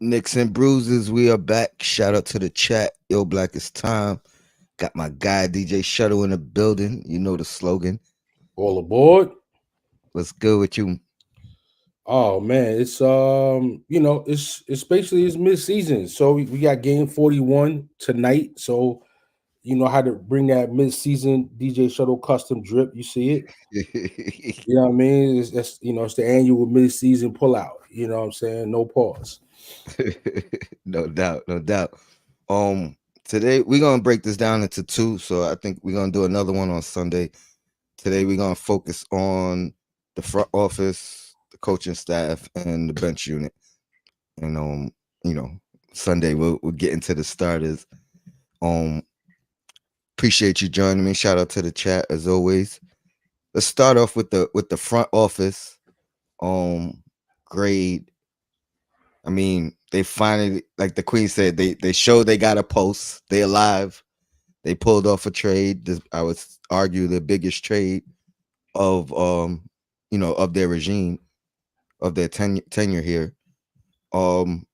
Nicks and Bruises, we are back. Shout out to the chat. Yo, Black is time. Got my guy DJ Shuttle in the building. You know the slogan. All aboard. What's good with you? Oh man, it's basically it's mid-season. So we got game 41 tonight. So you know how to bring that mid-season DJ Shuttle custom drip. You see it? You know what I mean? It's the annual mid-season pullout. You know what I'm saying? No pause. No doubt, no doubt. Um, Today we're gonna break this down into two. So I think we're gonna do another one on Sunday. Today we're gonna focus on the front office, the coaching staff, and the bench unit. And you know, Sunday we'll get into the starters. Um, Appreciate you joining me. Shout out to the chat as always. Let's start off with the front office. Um, Grade. I mean, they finally, like the Queen said, they showed they got a pulse. They alive. They pulled off a trade. I would argue the biggest trade of of their regime, of their tenure here. Um,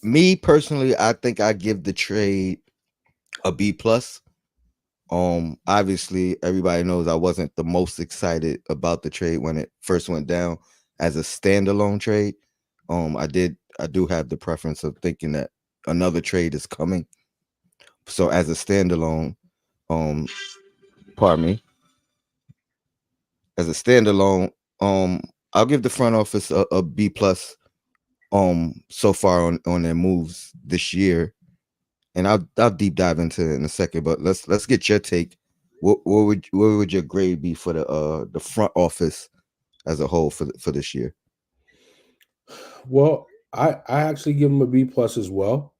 Me personally, I think I give the trade a B plus. Obviously everybody knows I wasn't the most excited about the trade when it first went down as a standalone trade. I do have the preference of thinking that another trade is coming. So as a standalone, um, pardon me, as a standalone, um, I'll give the front office a B plus. So far on their moves this year, and I'll deep dive into it in a second. But let's get your take. What would your grade be for the front office as a whole for this year? Well, I actually give them a B plus as well.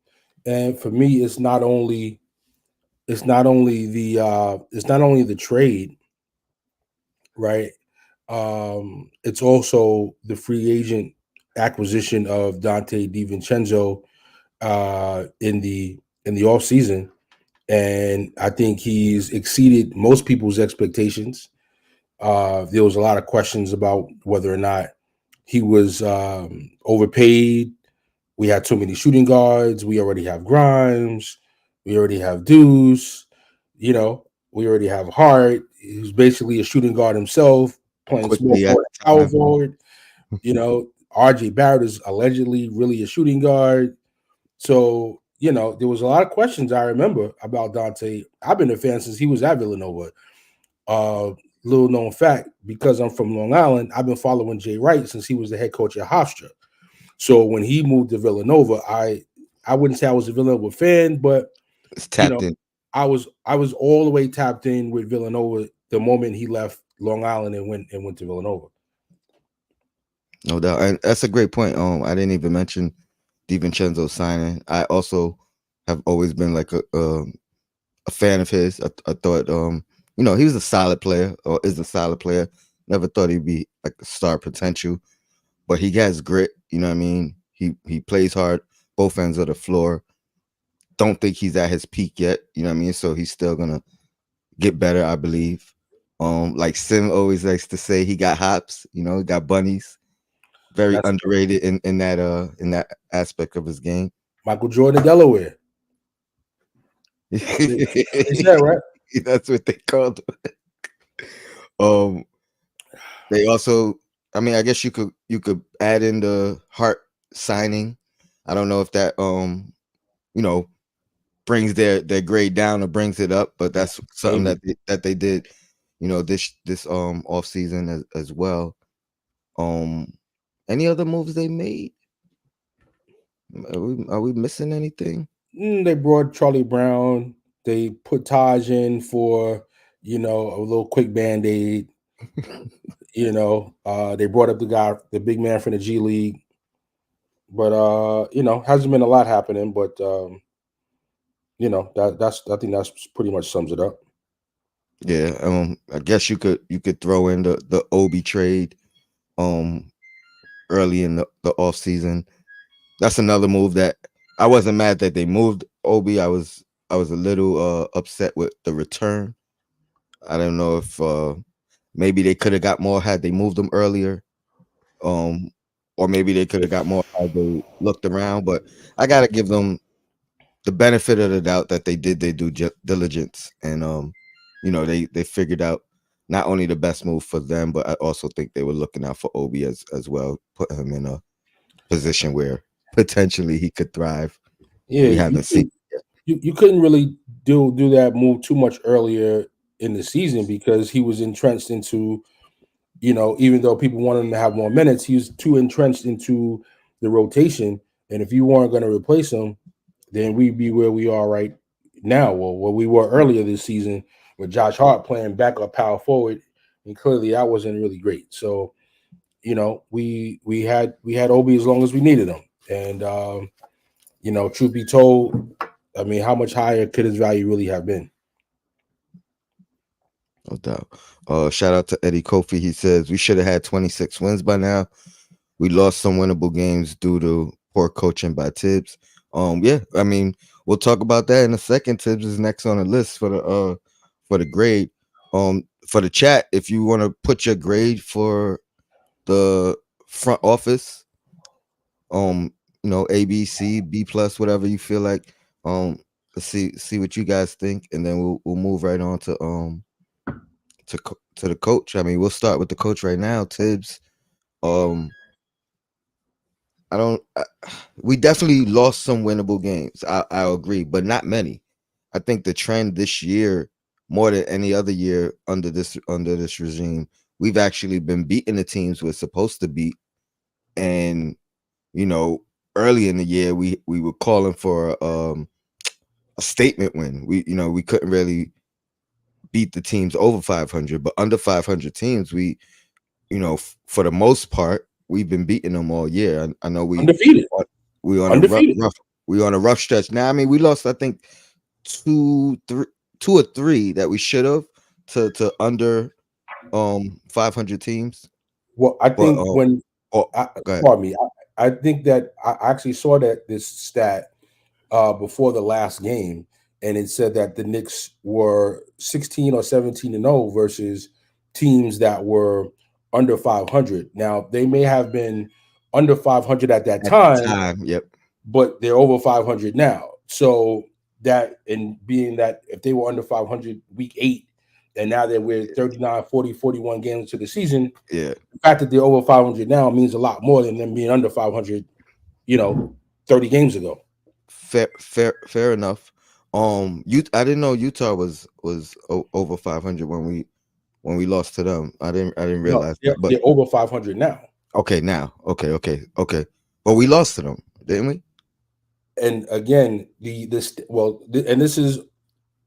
And for me, it's not only the trade, right? It's also the free agent acquisition of Dante DiVincenzo in the off season, and I think he's exceeded most people's expectations. There was a lot of questions about whether or not he was overpaid. We had too many shooting guards. We already have Grimes. We already have Deuce. You know, we already have Hart. He's basically a shooting guard himself, playing small Quickly at forward, the power time. forward. You know, RJ Barrett is allegedly really a shooting guard. So, there was a lot of questions I remember about Dante. I've been a fan since he was at Villanova. Uh, Little known fact, because I'm from Long Island, I've been following Jay Wright since he was the head coach at Hofstra. So when he moved to Villanova, I wouldn't say I was a Villanova fan, but It's you tapped know, in. I was all the way tapped in with Villanova the moment he left Long Island and went to Villanova. No doubt. And that's a great point. I didn't even mention DiVincenzo signing. I also have always been like a fan of his. I thought he was a solid player, or is a solid player. Never thought he'd be like a star potential, but he has grit. You know what I mean? He plays hard, both ends of the floor. Don't think he's at his peak yet. You know what I mean? So he's still gonna get better, I believe. Like Sim always likes to say, he got hops. He got bunnies. Very That's underrated in that aspect of his game. Michael Jordan, Delaware. They said right. That's what they called him. Um, they also, I mean, I guess you could add in the Hart signing. I don't know if that you know brings their grade down or brings it up, but that's something Maybe. that they did, this off season as well. Um, any other moves they made? Are we missing anything? They brought Charlie Brown. They put Taj in for a little quick band aid. They brought up the big man from the G League, but hasn't been a lot happening. But I think that's pretty much sums it up. Yeah, I guess you could throw in the Obi trade um early in the off season. That's another move that I wasn't mad that they moved Obi. I was a little upset with the return. I don't know if maybe they could have got more had they moved him earlier. Um or maybe they could have got more had they looked around. But I gotta give them the benefit of the doubt that they did their diligence, and they figured out not only the best move for them, but I also think they were looking out for Obi as well, put him in a position where potentially he could thrive. Yeah, We haven't seen. you couldn't really do that move too much earlier in the season because he was entrenched into, even though people wanted him to have more minutes, he was too entrenched into the rotation. And if you weren't going to replace him, then we'd be where we are right now, or where we were earlier this season with Josh Hart playing backup power forward, and clearly that wasn't really great. So, we had Obi as long as we needed him, and truth be told, I mean, how much higher could his value really have been? No doubt. Shout out to Eddie Kofi. He says we should have had 26 wins by now. We lost some winnable games due to poor coaching by Tibbs. Yeah, I mean, we'll talk about that in a second. Tibbs is next on the list for the grade. For the chat, if you want to put your grade for the front office, A, B, C, B plus, whatever you feel like. Let's see what you guys think, and then we'll move right on to the coach. I mean, we'll start with the coach right now, Tibbs. I don't. We definitely lost some winnable games. I agree, but not many. I think the trend this year, more than any other year under this regime, we've actually been beating the teams we're supposed to beat. And early in the year, we were calling for a statement win. We couldn't really beat the teams over 500, but under 500 teams, for the most part, we've been beating them all year. I know Undefeated, we on a undefeated. rough stretch. Now, I mean, we lost, I think, two or three that we should have to under 500 teams. Well, I But think when go ahead. pardon me, I think that I actually saw that this stat before the last game, and it said that the Knicks were 16 or 17-0 versus teams that were under 500. Now they may have been under 500 at that At the time, time, yep. but they're over 500 now. So that, and being that if they were under 500 week 8, and now that we're 39, 40, 41 games into the season, Yeah. the fact that they're over 500 now means a lot more than them being under 500, 30 games ago. Fair enough. I didn't know Utah was over 500 when we lost to them. I didn't No, realize that. But they're over 500 now. okay, now. Okay. But we lost to them, didn't we? And again, and this is,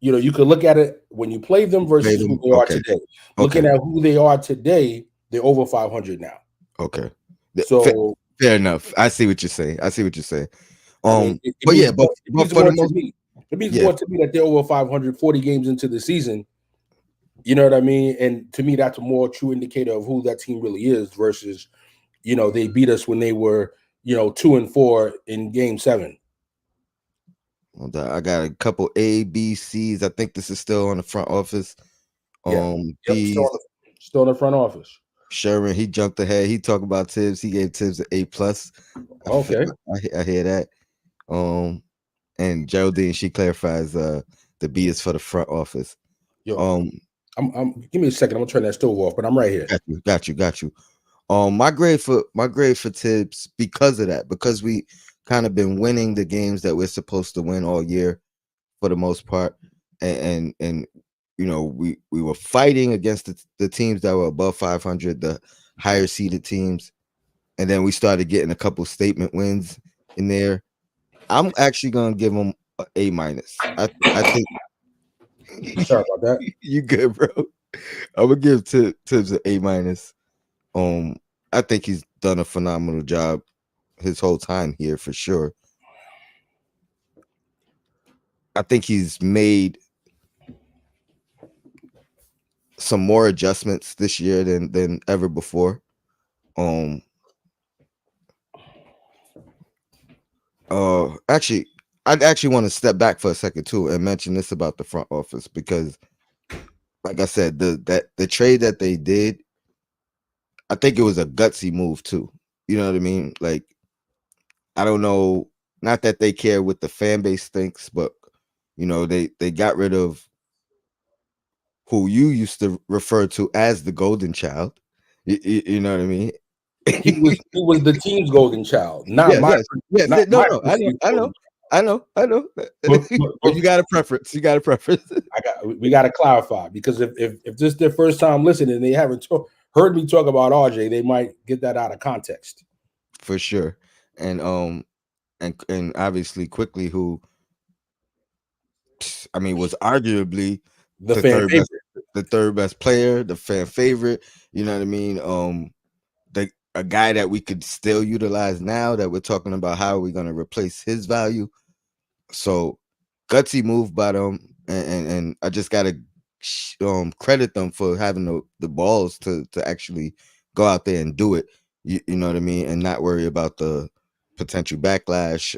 you could look at it when you play them versus who they are today. Looking at who they are today, they're over 500 now. Okay. So fair enough. I see what you're saying. it means more to me that they're over 540 games into the season. You know what I mean? And to me, that's a more true indicator of who that team really is versus, they beat us when they were, 2-4 in Game 7. I got a couple A, B, C's. I think this is still on the front office. Still in the front office. Sherman, he jumped ahead. He talked about Tibbs. He gave Tibbs an A plus. Okay, I hear that. And Geraldine, she clarifies the B is for the front office. Yo, give me a second. I'm gonna turn that stove off, but I'm right here. Got you. My grade for Tibbs, because of that, because we kind of been winning the games that we're supposed to win all year for the most part, and we were fighting against the teams that were above 500, the higher seeded teams, and then we started getting a couple statement wins in there. I'm actually gonna give them an A minus. I think. Sorry about that. You good, bro? I'm gonna give Tibbs an A minus. I think he's done a phenomenal job his whole time here for sure. I think he's made some more adjustments this year than ever before. Actually, I'd actually want to step back for a second too and mention this about the front office, because like I said, the trade that they did, I think it was a gutsy move too. You know what I mean? Like, I don't know, not that they care what the fan base thinks, but they got rid of who you used to refer to as the golden child. You know what I mean? He was the team's golden child, not Yes, my yes, yes. not No, my no. I know, perceived I know, golden I know, I know. child. But you got a preference. You got a preference We got to clarify, because if this is their first time listening and they haven't heard me talk about RJ, they might get that out of context. for sure. And and obviously quickly, who I mean was arguably The the fan third best, favorite. player, the fan favorite. You know what I mean? A guy that we could still utilize now that we're talking about how are we going to replace his value. So gutsy move by them, and I just gotta credit them for having the balls to actually go out there and do it. You know what I mean, and not worry about the potential backlash.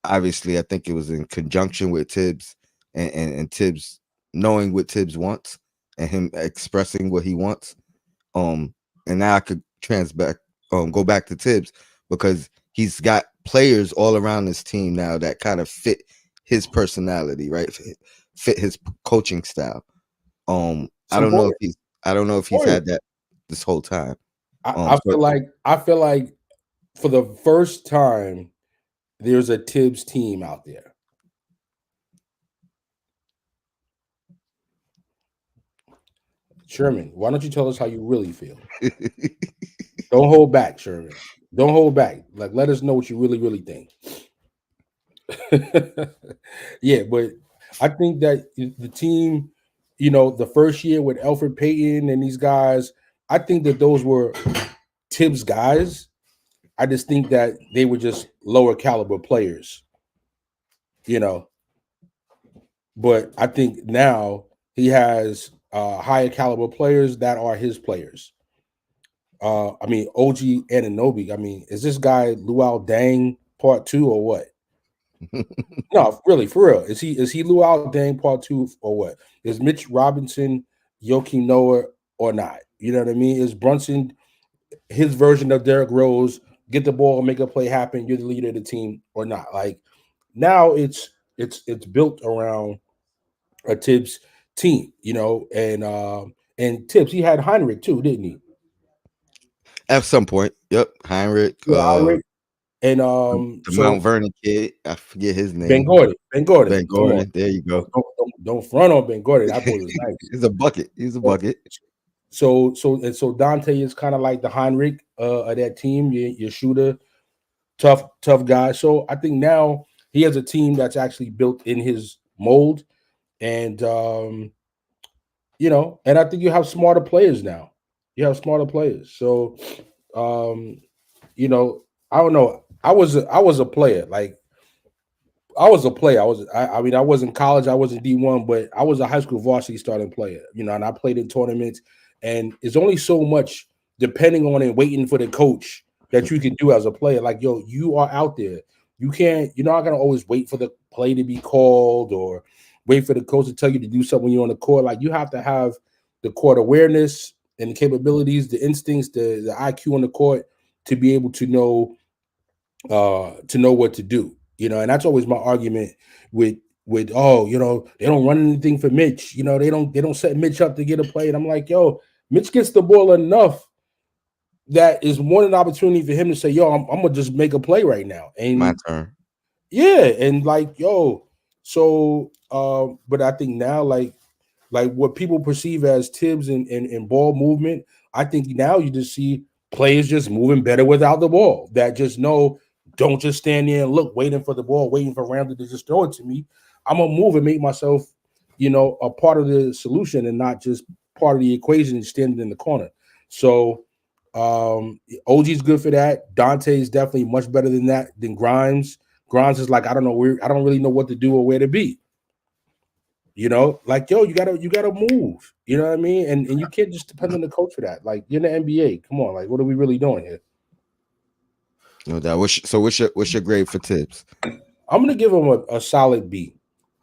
Obviously, I think it was in conjunction with Tibbs, and Tibbs knowing what Tibbs wants and him expressing what he wants. Um, and now I could go back to Tibbs because he's got players all around this team now that kind of fit his personality, right? Fit his coaching style. It's important. I don't know if he's Important. had that this whole time. I So feel like for the first time there's a Tibbs team out there. Sherman, why don't you tell us how you really feel? Don't hold back, Sherman. Don't hold back. Like, let us know what you really, really think. Yeah, but I think that the team, the first year with Alfred Payton and these guys, I think that those were Tibbs guys. I just think that they were just lower caliber players, you know. But I think now he has higher caliber players that are his players. I mean, OG Ananobi. I mean, is this guy Luau Dang part two or what? No, really, for real. Is he Luau Dang part two or what? Is Mitch Robinson Joakim Noah or not? You know what I mean? Is Brunson his version of Derrick Rose? Get the ball, make a play happen. You're the leader of the team or not? Like, now it's built around a Tibbs team, and Tibbs, he had Heinrich too, didn't he? at some point, yep, Heinrich, Yeah, Heinrich. And the so Mount Vernon kid, I forget his Ben name. Gordon. Ben Gordon. Ben Come on. Gordon, there you go. Don't front on Ben Gordon. That boy was nice. He's a bucket. He's a So bucket. so Dante is kind of like the Heinrich of that team, your shooter, tough guy. So I think now he has a team that's actually built in his mold, and and I think you have smarter players now. You have smarter players. So um, I don't know. I was a player. Like, I was a player. I mean, I was in college, I was in D1, but I was a high school varsity starting player, and I played in tournaments. And it's only so much, depending on and waiting for the coach, that you can do as a player. Like, yo, you are out there. You're not gonna always wait for the play to be called or wait for the coach to tell you to do something when you're on the court. Like, you have to have the court awareness and the capabilities, the instincts, the IQ on the court to be able to know what to do. And that's always my argument with they don't run anything for Mitch. They don't set Mitch up to get a play. And I'm like, yo, Mitch gets the ball enough that is more than an opportunity for him to say, yo, I'm gonna just make a play right now. My And turn. yeah, and like, yo, so but I think now, like what people perceive as Tibbs and ball movement, I think now you just see players just moving better without the ball, that just know, don't just stand there and look, waiting for the ball, waiting for Randall to just throw it to me. I'm gonna move and make myself, a part of the solution and not just part of the equation and standing in the corner. So OG's good for that. Dante is definitely much better than Grimes. Grimes is like, I don't know where, I don't really know what to do or where to be. Like, yo, you gotta move. You know what I mean? And you can't just depend on the coach for that. Like, you're in the NBA. Come on, like, what are we really doing here? No doubt. What's your grade for Tibbs? I'm gonna give him a solid B.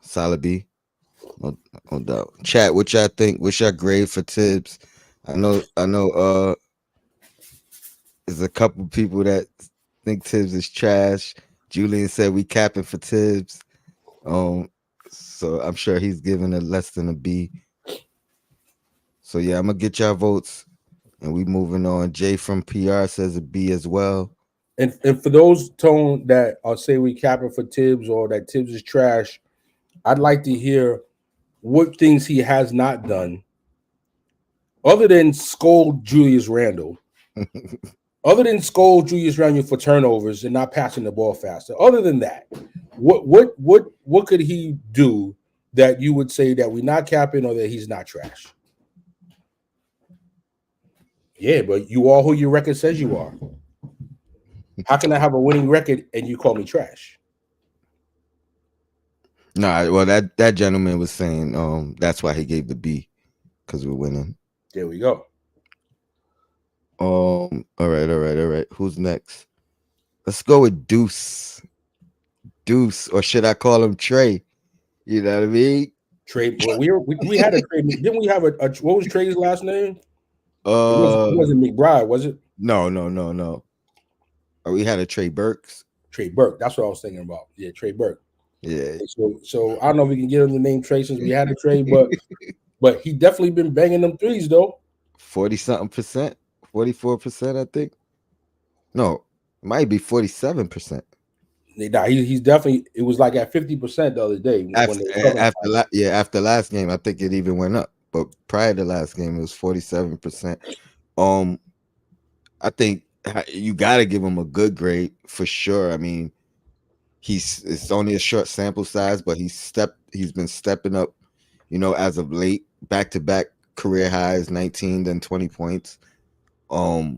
Solid B. No doubt. Chat, what y'all think? What's your grade for Tibbs? I know there's a couple people that think Tibbs is trash. Julian said we capping for Tibbs. Um, so I'm sure he's giving a less than a B. So yeah, I'm gonna get y'all votes, and we moving on. Jay from PR says a B as well. And for those tone that I'll say we capping for Tibbs or that Tibbs is trash, I'd like to hear what things he has not done other than scold Julius Randle. Other than scold Julius Randle for turnovers and not passing the ball faster. Other than that, what could he do that you would say that we're not capping or that he's not trash? Yeah, but you are who your record says you are. How can I have a winning record and you call me trash? Nah, well that gentleman was saying that's why he gave the B because we're winning. There we go. All right. Who's next? Let's go with Deuce. Deuce, or should I call him Trey? You know what I mean? Trade. Well, we had a trade. Didn't we have a what was Trey's last name? It Uh, wasn't McBride, was it? no. We had a Trey Burks. Trey Burke. That's what I was thinking about. Yeah, Trey Burke. Yeah. So I don't know if we can get him the name Trey since we had a trade, but he definitely been banging them threes though. 40 something percent, 44%, I think. No, it might be 47%. Nah, he's definitely. It was like at 50% the other day when they were After last game, I think it even went up. But prior to last game, it was 47%. I think you got to give him a good grade for sure. I mean, it's only a short sample size, but he's been stepping up, as of late, back to back career highs, 19 then 20 points. I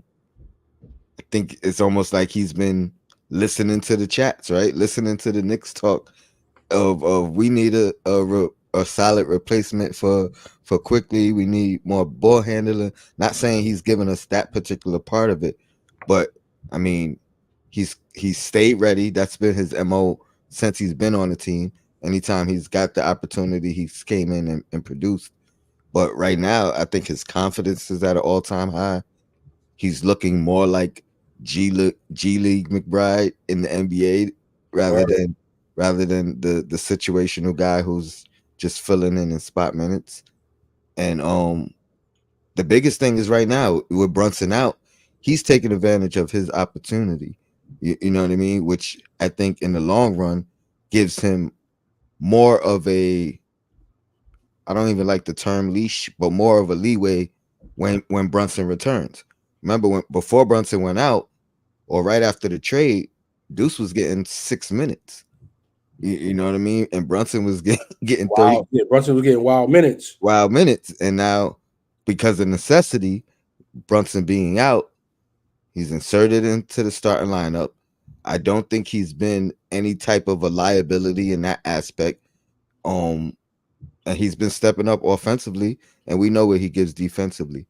think it's almost like he's been listening to the chats, right? Listening to the Knicks talk of we need a solid replacement for Quickly. We need more ball handling. Not saying he's given us that particular part of it, but I mean, he's stayed ready. That's been his MO since he's been on the team. Anytime he's got the opportunity, he's came in and produced. But right now, I think his confidence is at an all-time high. He's looking more like G League McBride in the NBA rather than the situational guy who's just filling in spot minutes. And the biggest thing is right now with Brunson out, he's taking advantage of his opportunity. You know what I mean? Which I think in the long run gives him more of a, I don't even like the term leash, but more of a leeway when Brunson returns. Remember before Brunson went out or right after the trade, Deuce was getting 6 minutes. You know what I mean? And Brunson was getting 30. Yeah, Brunson was getting wild minutes. And now because of necessity, Brunson being out, he's inserted into the starting lineup. I don't think he's been any type of a liability in that aspect. And he's been stepping up offensively, and we know what he gives defensively.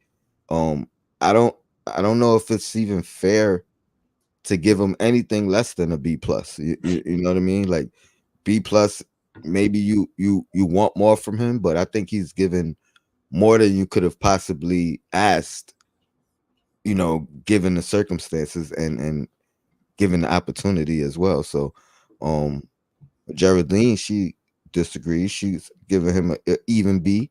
I don't know if it's even fair to give him anything less than a B plus. You know what I mean? Like B plus, maybe you want more from him, but I think he's given more than you could have possibly asked, given the circumstances and given the opportunity as well. So Geraldine, she disagrees. She's giving him an even B.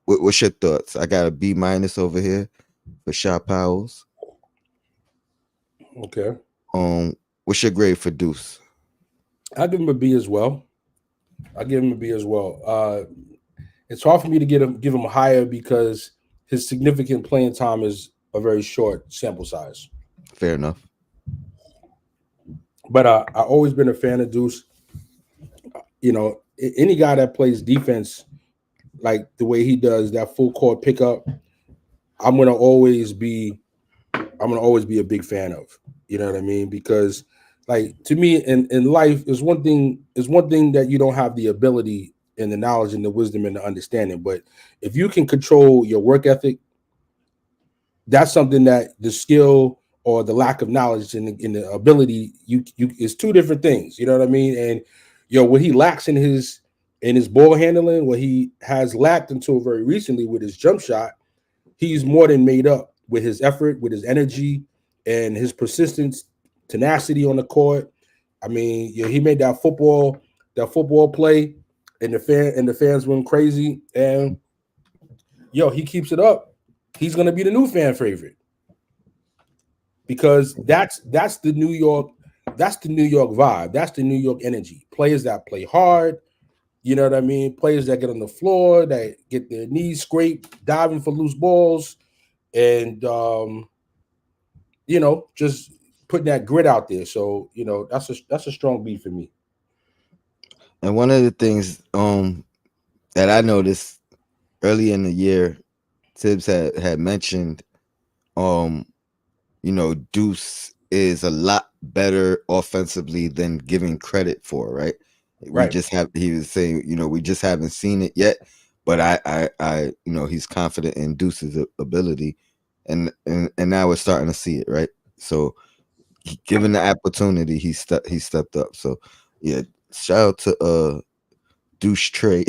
What's your thoughts? I got a B minus over here for Shaw Powell's. Okay. What's your grade for Deuce? I give him a B as well. It's hard for me to give him higher because his significant playing time is a very short sample size. Fair enough. But I've always been a fan of Deuce. Any guy that plays defense like the way he does, that full court pickup, I'm gonna always be a big fan of. You know what I mean? Because like to me in life is one thing that you don't have the ability and the knowledge and the wisdom and the understanding. But if you can control your work ethic, that's something that the skill or the lack of knowledge and the ability you is two different things. You know what I mean? And what he lacks in his ball handling, what he has lacked until very recently with his jump shot, he's more than made up with his effort, with his energy, and his persistence, tenacity on the court. I mean, yeah, he made that football play, and the fans went crazy. And yo, he keeps it up, he's gonna be the new fan favorite because that's the New York, that's the New York vibe, that's the New York energy. Players that play hard, you know what I mean? Players that get on the floor, that get their knees scraped, diving for loose balls, and just putting that grit out there. So that's a strong beat for me. And one of the things that I noticed early in the year, Tibbs had mentioned, um, Deuce is a lot better offensively than giving credit for, right? Right. He was saying, we just haven't seen it yet, but he's confident in Deuce's ability, and now we're starting to see it, right? So, given the opportunity, he stepped up. So, yeah, shout out to Deuce Trey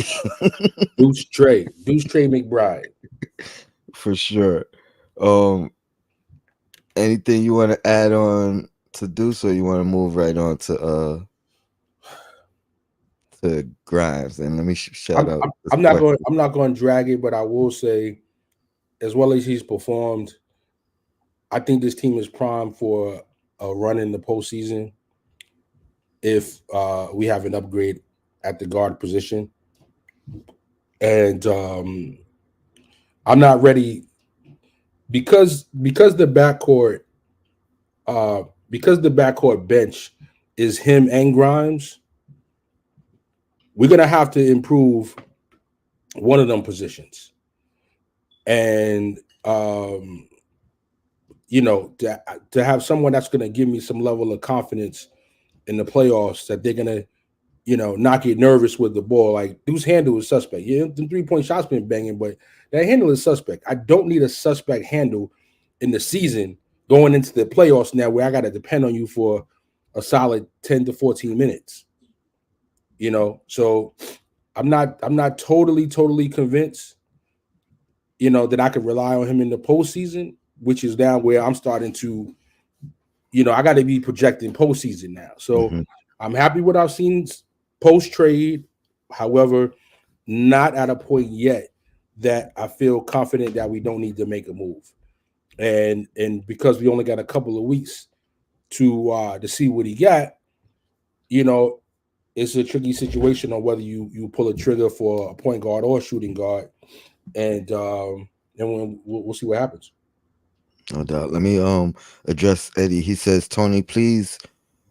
Deuce Trey McBride. for sure. Um, Anything you want to add on to Deuce, or you want to move right on to Grimes? And let me shout I'm, out I'm, this I'm not question. going. I'm not going to drag it, but I will say, as well as he's performed, I think this team is primed for a run in the postseason if we have an upgrade at the guard position. And I'm not ready because the backcourt because the backcourt bench is him and Grimes. We're gonna have to improve one of them positions, and to have someone that's gonna give me some level of confidence in the playoffs that they're gonna not get nervous with the ball. Like Deuce handle is suspect. Yeah, the 3-point shots been banging, but that handle is suspect. I don't need a suspect handle in the season going into the playoffs now where I gotta depend on you for a solid 10 to 14 minutes. So I'm not totally convinced, that I could rely on him in the postseason, which is down where I'm starting to, I got to be projecting postseason now. So Hmm. I'm happy with what I've seen post trade. However, not at a point yet that I feel confident that we don't need to make a move. And because we only got a couple of weeks to see what he got, you know, it's a tricky situation on whether you pull a trigger for a point guard or a shooting guard, and we'll see what happens. No doubt. Let me address Eddie. He says, Tony, please,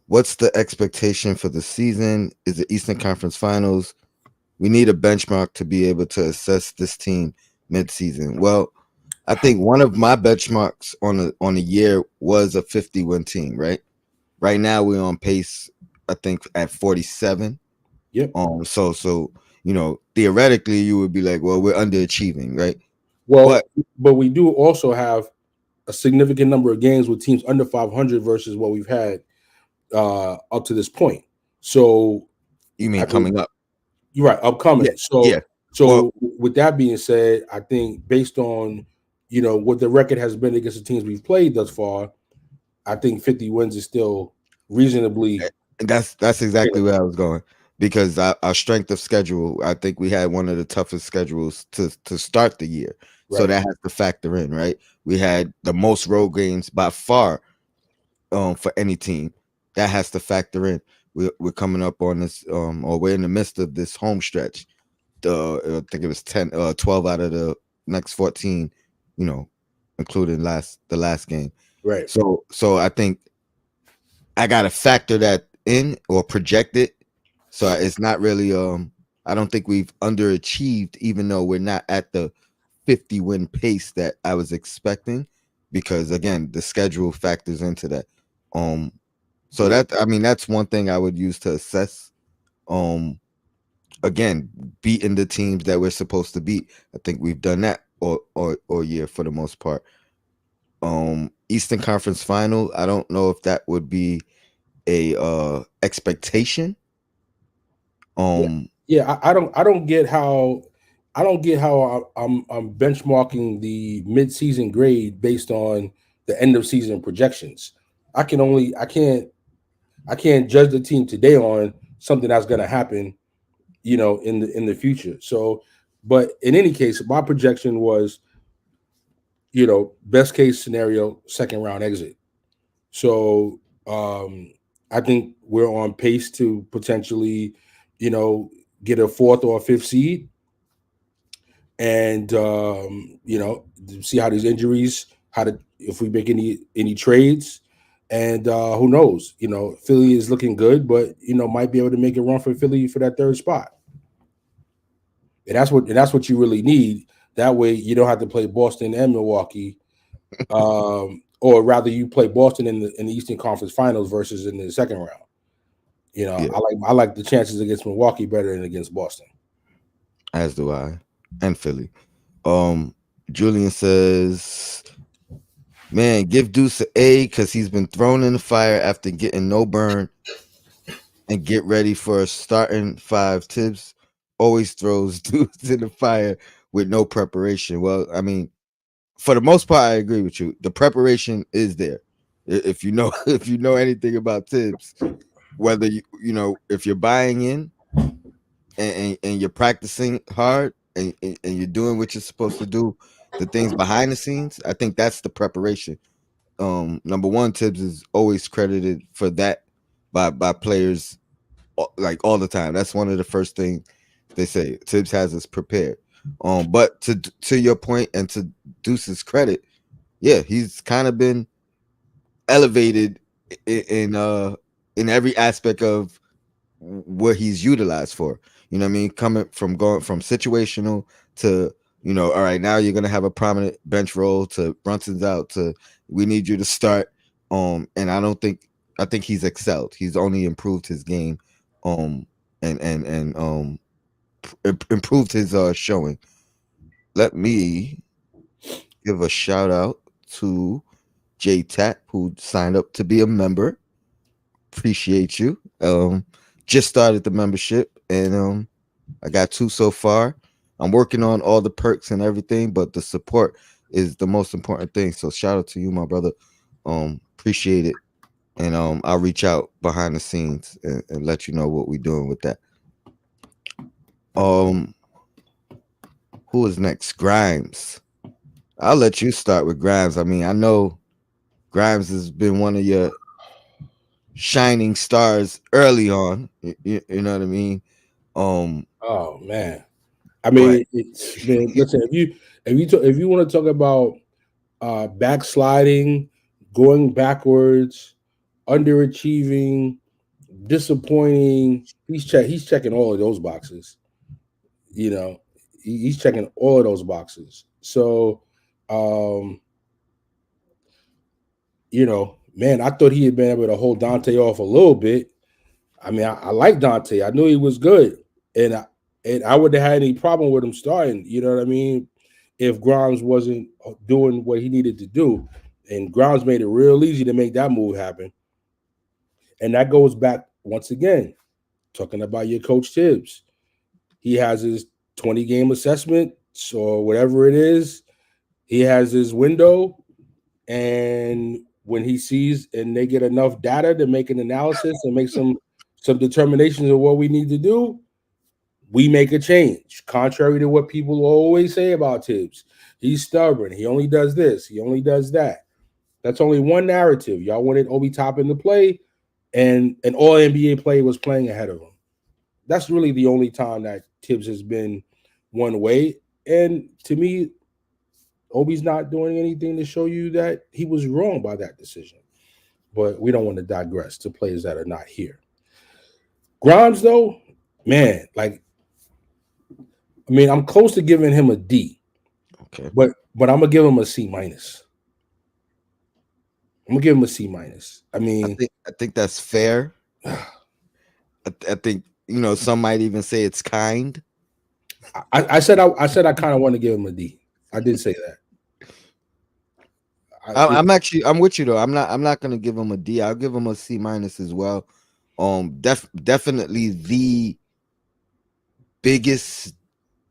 what's the expectation for the season? Is it Eastern Conference Finals? We need a benchmark to be able to assess this team mid-season. Well, I think one of my benchmarks on a year was a 50-win team, right? Right now we're on pace, I think, at 47. Yep. So theoretically you would be like, well, we're underachieving, right? But Well, but we do also have a significant number of games with teams under 500 versus what we've had up to this point. So you mean I mean, coming up? you're right, Yeah, upcoming. yeah. So Well, so with that being said, I think based on what the record has been against the teams we've played thus far, I think 50 wins is still reasonably that's exactly where attainable. I was going, because our strength of schedule, I think we had one of the toughest schedules to start the year, so Right. that has to factor in, right? We had the most road games by far, for any team. That has to factor in. We're coming up on this, or we're in the midst of this home stretch. I think it was 12 out of the next 14, you know, including the last game. Right. So I think I gotta factor that in or project it. So it's not really, I don't think we've underachieved, even though we're not at the 50-win pace that I was expecting, because again, the schedule factors into that. Um so Right. that's one thing I would use to assess. Um Again, beating the teams that we're supposed to beat. I think we've done that or year for the most part. Eastern Conference Final, I don't know if that would be a expectation. Yeah. Um Yeah. I don't get how. I don't get how I'm benchmarking the mid-season grade based on the end of season projections. I can't judge the team today on something that's going to happen, in the future. So, but in any case, my projection was, best case scenario, second round exit. So, I think we're on pace to potentially, you know, get a fourth or a fifth seed, and see how these injuries, how to if we make any trades, and who knows? Philly is looking good, but might be able to make a run for Philly for that third spot, and that's what you really need. That way, you don't have to play Boston and Milwaukee, or rather, you play Boston in the Eastern Conference Finals versus in the second round. Yeah, I like the chances against Milwaukee better than against Boston. as do I, and Philly. Um, Julian says, "Man, give Deuce an A because he's been thrown in the fire after getting no burn, and get ready for a starting five. Tibbs always throws Deuce in the fire with no preparation." Well, I mean, for the most part, I agree with you. The preparation is there. If you know, if you know anything about Tibbs, whether if you're buying in and you're practicing hard and you're doing what you're supposed to do, the things behind the scenes, I think that's the preparation. Number one, Tibbs is always credited for that by players, like all the time. That's one of the first things they say. Tibbs has us prepared. But to your point and to Deuce's credit, yeah, he's kind of been elevated in every aspect of what he's utilized for. You know what I mean? Going from situational to, all right, now you're gonna have a prominent bench role, to Brunson's out, to we need you to start. And I think he's excelled. He's only improved his game, and improved his showing. Let me give a shout out to J Tap, who signed up to be a member. Appreciate you. Just started the membership, and I got two so far. I'm working on all the perks and everything, but the support is the most important thing. So shout out to you, my brother. Appreciate it. And I'll reach out behind the scenes and let you know what we're doing with that. Um, who is next? Grimes. I'll let you start with Grimes. I mean, I know Grimes has been one of your shining stars early on. You know what I mean? Um, Oh man, I but mean, listen, if you want to talk about backsliding, going backwards, underachieving, disappointing, he's checking all of those boxes. You know, he's checking all of those boxes. So, um, man, I thought he had been able to hold Dante off a little bit. I mean, I like Dante. I knew he was good, and I wouldn't have had any problem with him starting. You know what I mean? If Grimes wasn't doing what he needed to do, and Grimes made it real easy to make that move happen. And that goes back once again, talking about your coach Tibbs. He has his 20 game assessment, or whatever it is. He has his window, and when he sees and they get enough data to make an analysis and make some determinations of what we need to do, we make a change. Contrary to what people always say about Tibbs, he's stubborn. He only does this. He only does that. That's only one narrative. Y'all wanted Obi Toppin to play, and an All NBA player was playing ahead of him. That's really the only time that Tibbs has been one way. And to me, Obi's not doing anything to show you that he was wrong by that decision. But we don't want to digress to players that are not here. Grimes, though, man, like, I mean, I'm close to giving him a D, okay. but I'm gonna give him a C minus. I'm gonna give him a C minus. I I mean, think I think that's fair. I think some might even say it's kind. I said I kind of want to give him a D. I did say that. I'm with you though. I'm not gonna give him a D. I'll give him a C minus as well. Definitely the biggest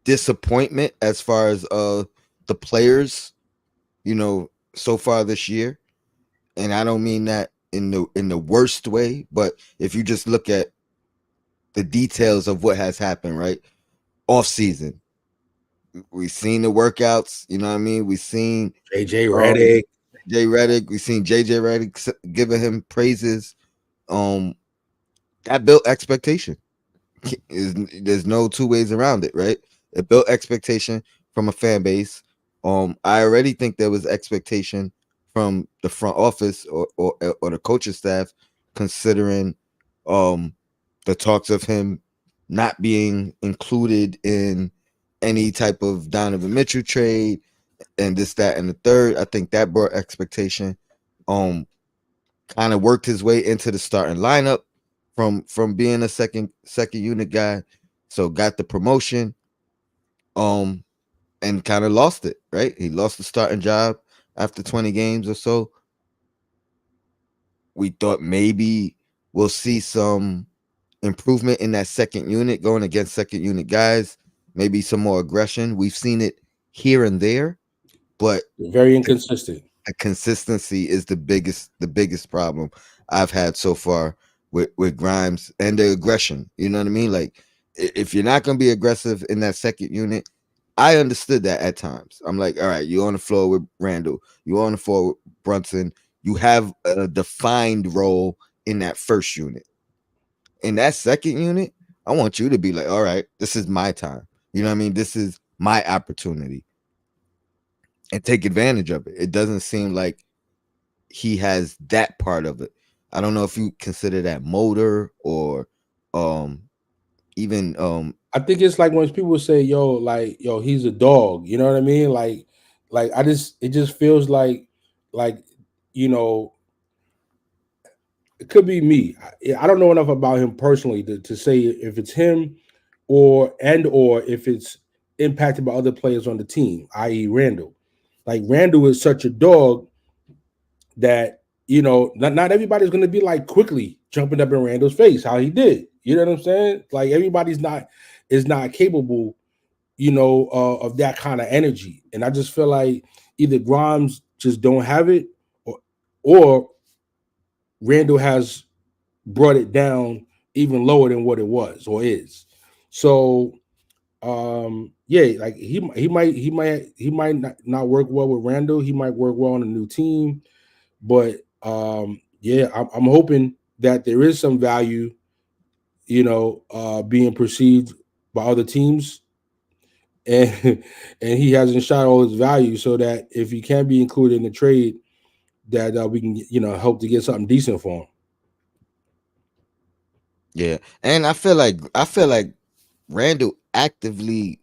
disappointment as far as the players, so far this year. And I don't mean that in the worst way, but if you just look at the details of what has happened, right? Off season. We've seen the workouts, you know what I mean? We've seen JJ um Redick. Jay Reddick, we've seen JJ Reddick giving him praises. Um that built expectation. There's no two ways around it, right? It built expectation from a fan base. I already think there was expectation from the front office or the coaching staff, considering um the talks of him not being included in any type of Donovan Mitchell trade and this, that, and the third. I think that brought expectation. Um, Kind of worked his way into the starting lineup from being a second unit guy, so got the promotion. Um, and kind of lost it. Right, he lost the starting job after 20 games or so. We thought maybe we'll see some improvement in that second unit going against second unit guys. Maybe some more aggression. We've seen it here and there, but Very inconsistent. the consistency is the biggest problem I've had so far with Grimes, and the aggression. You know what I mean? Like, if you're not gonna be aggressive in that second unit, I understood that at times. I'm like, all right, you're on the floor with Randall, you're on the floor with Brunson, you have a defined role in that first unit. In that second unit, I want you to be like, all right, this is my time. You know what I mean? This is my opportunity, and take advantage of it. It doesn't seem like he has that part of it. I don't know if you consider that motor or um even I think it's like when people say, "Yo, like, yo, he's a dog." You know what I mean? Like it just feels like, you know, it could be me. I don't know enough about him personally to say if it's him or if it's impacted by other players on the team, i.e., Randall. Like Randall is such a dog that not everybody's going to be like quickly jumping up in Randall's face how he did. You know what I'm saying? Like everybody's not is not capable, of that kind of energy. And I just feel like either Grimes just don't have it, or Randall has brought it down even lower than what it was or is. So yeah, like he might not work well with Randall. He might work well on a new team. But yeah, I'm hoping that there is some value, being perceived by other teams, and and he hasn't shot all his value, so that if he can be included in the trade, that we can hope to get something decent for him. yeah. And I feel like Randall actively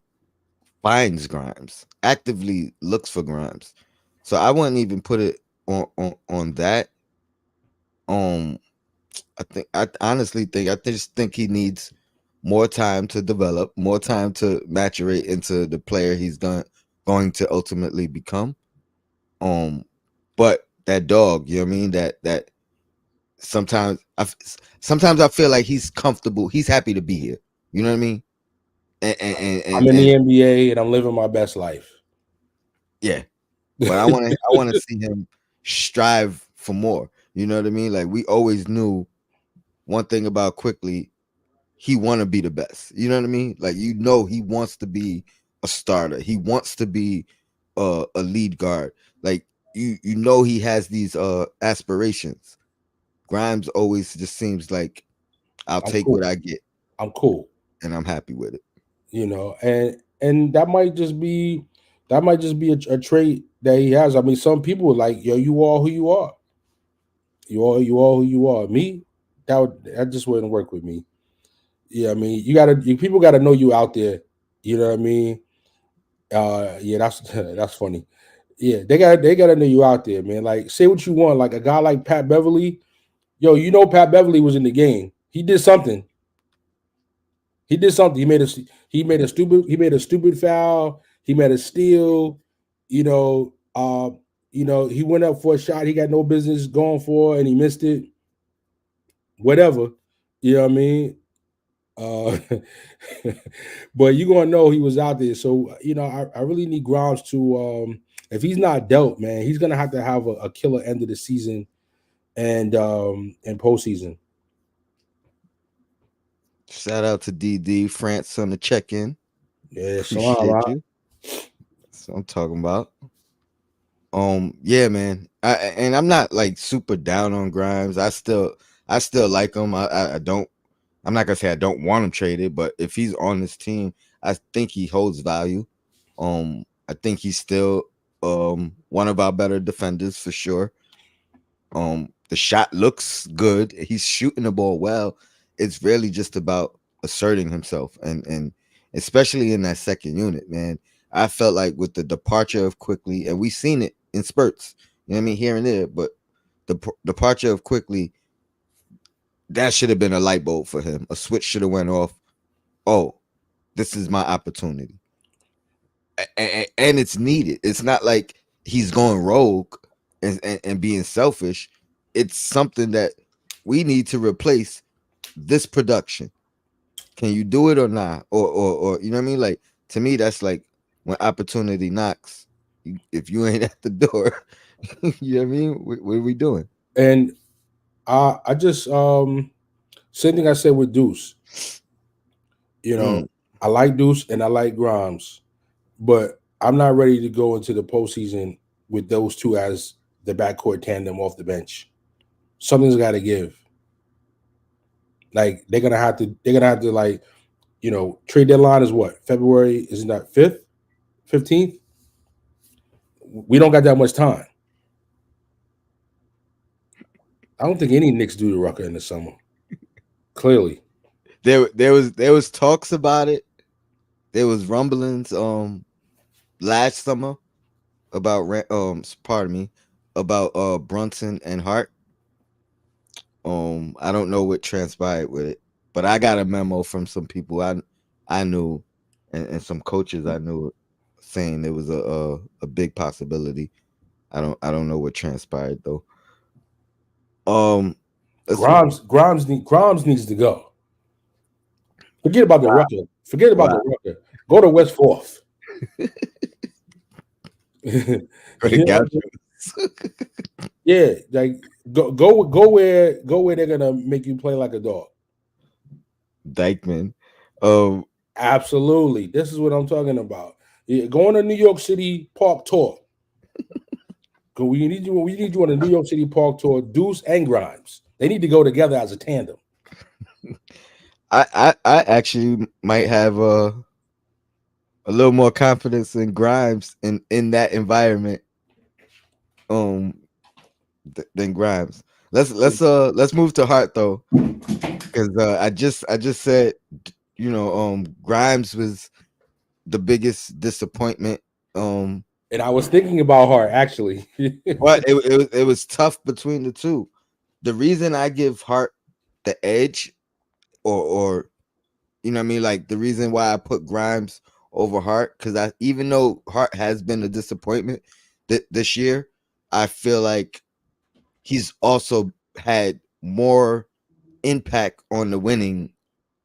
finds Grimes, actively looks for Grimes. So I wouldn't even put it on that. Um I honestly think, I just think he needs more time to develop, more time to maturate into the player he's going to ultimately become. Um, but that dog, you know what I mean? That sometimes sometimes I feel like he's comfortable. He's happy to be here. You know what I mean? And and and, I'm and, in the and NBA and I'm living my best life. yeah, but I want to see him strive for more. You know what I mean? Like, we always knew one thing about Quickly, he want to be the best. You know what I mean? Like, he wants to be a starter. He wants to be a lead guard. Like, he has these aspirations. Grimes always just seems like, I'll I'm take what cool. I get I'm cool. and I'm happy with it. And that might just be a trait that he has. I mean, some people are like, yo, you are who you are. You are who you are. Me, that just wouldn't work with me. Yeah, I mean, people gotta know you out there. You know what I mean? Yeah, that's that's funny. Yeah, they gotta know you out there, man. Like, say what you want. Like a guy like Pat Beverly, yo, Pat Beverly was in the game. He did something. He did something. He made a stupid foul. He made a steal. You know, he went up for a shot he got no business going for, and he missed it. Whatever. You know what I mean? Uh, but you're gonna know he was out there. So I really need Grimes to if he's not dealt, man, he's gonna have to have a killer end of the season and postseason. Shout out to DD France on the check-in. Yeah, Appreciate salam. you. That's what I'm talking about. Yeah, man. And I'm not like super down on Grimes. I still like him. I don't. I'm not gonna say I don't want him traded, but if he's on this team, I think he holds value. I think he's still one of our better defenders for sure. The shot looks good. He's shooting the ball well. It's really just about asserting himself and especially in that second unit, man. I felt like with the departure of Quickly, and we seen it in spurts, you know what I mean, here and there, but departure of Quickly, that should have been a light bulb for him. A switch should have went off. Oh, this is my opportunity. And it's needed. It's not like he's going rogue and being selfish. It's something that we need to replace this production. Can you do it or not? Or you know what I mean? Like to me, that's like when opportunity knocks. If you ain't at the door, you know what I mean? What are we doing? And I just same thing I said with Deuce. Mm. I like Deuce and I like Grimes, but I'm not ready to go into the postseason with those two as the backcourt tandem off the bench. Something's got to give. Like they're gonna have to like trade deadline is what, February? Isn't that 5th, 15th? We don't got that much time. I don't think any Knicks do the Rucker in the summer. Clearly, There was talks about it. There was rumblings last summer about pardon me, about Brunson and Hart. I don't know what transpired with it, but I got a memo from some people I knew, and some coaches I knew, saying there was a big possibility. I don't know what transpired though. Um, let's Grimes needs to go. Forget about the wow, Rucker. Forget about the wow. Rucker. Go to West Fourth. You know? Yeah, like go where they're gonna make you play like a dog. Dykeman. Um, Absolutely, this is what I'm talking about. Yeah, go on a New York City Park tour. Go. We need you on a New York City Park tour. Deuce and Grimes. They need to go together as a tandem. I actually might have a little more confidence in Grimes in that environment um than Grimes. Let's move to Hart though, because I just said Grimes was the biggest disappointment. And I was thinking about Hart actually. But it was tough between the two. The reason I give Hart the edge, or you know what I mean, like the reason why I put Grimes over Hart, because I even though Hart has been a disappointment this year, I feel like he's also had more impact on the winning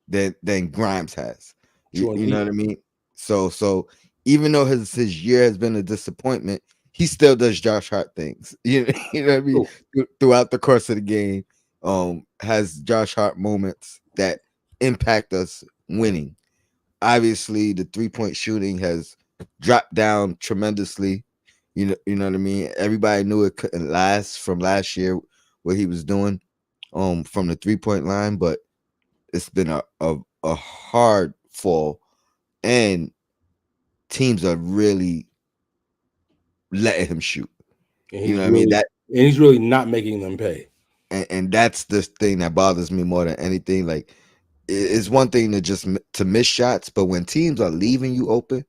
than Grimes has. You, True you know indeed. what I mean? So even though his year has been a disappointment, he still does Josh Hart things. You know what I mean? True. Throughout the course of the game, has Josh Hart moments that impact us winning. Obviously, the 3-point shooting has dropped down tremendously. You know what I mean? Everybody knew it couldn't last from last year what he was doing from the 3-point line, but it's been a hard fall, and teams are really letting him shoot. And You he's know what I mean? really and he's really not making them pay. And that's the thing that bothers me more than anything. Like it's one thing to just to miss shots, but when teams are leaving you open,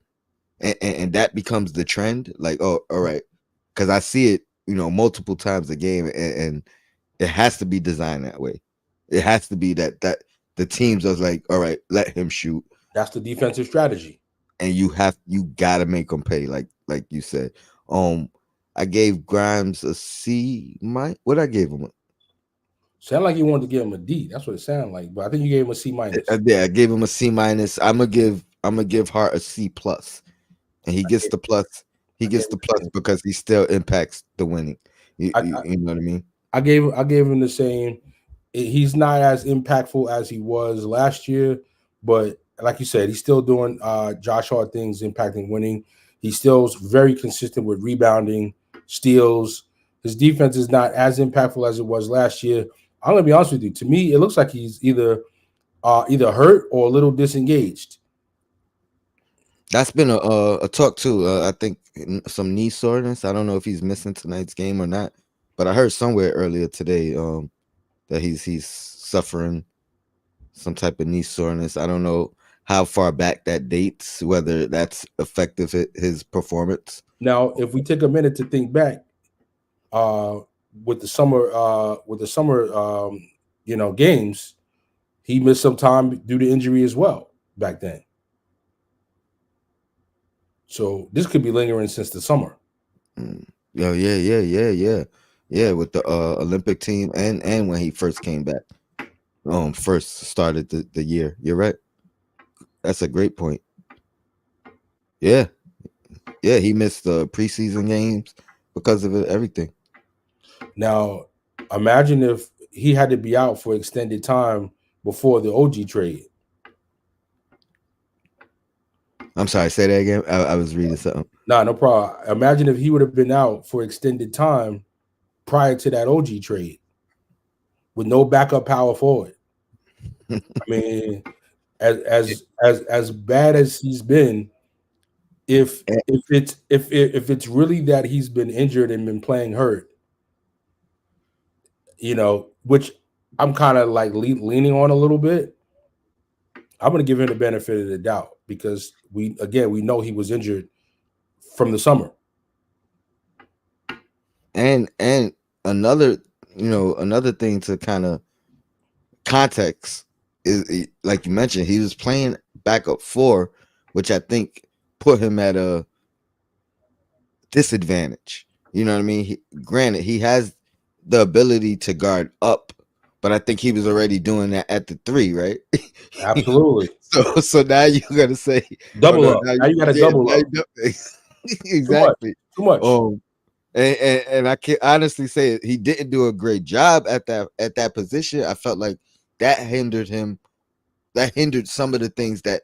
and that becomes the trend, like, oh, all right, because I see it, multiple times a game, and it has to be designed that way. It has to be that the teams are like, all right, let him shoot, That's the defensive strategy. and you gotta make them pay, like you said. Um, I gave Grimes a C. What I gave him? Sound like you wanted to give him a D. That's what it sounded like. But I think you gave him a C minus. Yeah, I gave him a C minus. I'm gonna give Hart a C plus, and he I gets gave, the plus. He I gave gets him the the plus same. because he still impacts the winning. You, I, you, you know what I mean? I gave him the same. He's not as impactful as he was last year, but like you said, he's still doing Josh Hart things, impacting winning. He's still very consistent with rebounding, steals. His defense is not as impactful as it was last year. I'm gonna be honest with you. To me, it looks like he's either hurt or a little disengaged. That's been a talk too. I think some knee soreness. I don't know if he's missing tonight's game or not, but I heard somewhere earlier today that he's suffering some type of knee soreness. I don't know how far back that dates, whether that's affected his performance. Now, if we take a minute to think back, uh, with the summer games, he missed some time due to injury as well back then. So this could be lingering since the summer. Mm. Yeah. With the Olympic team and when he first came back, first started the year. You're right. That's a great point. Yeah, yeah. He missed the preseason games because of it, everything. Now, imagine if he had to be out for extended time before the OG trade. I'm sorry. Say that again. I was reading something. Nah, no problem. Imagine if he would have been out for extended time prior to that OG trade with no backup power forward. I mean, as bad as he's been, if it's really that he's been injured and been playing hurt, which I'm kind of like leaning on a little bit, I'm going to give him the benefit of the doubt because we know he was injured from the summer. And another another thing to kind of context is like you mentioned, he was playing backup four, which I think put him at a disadvantage. You know what I mean? Granted, he has the ability to guard up, but I think he was already doing that at the three, right? Absolutely. So now you're gonna say, oh Double no, up. Now you got to double up. Too much. exactly. Too much. And I can honestly say he didn't do a great job at that position. I felt like that hindered him. That hindered some of the things that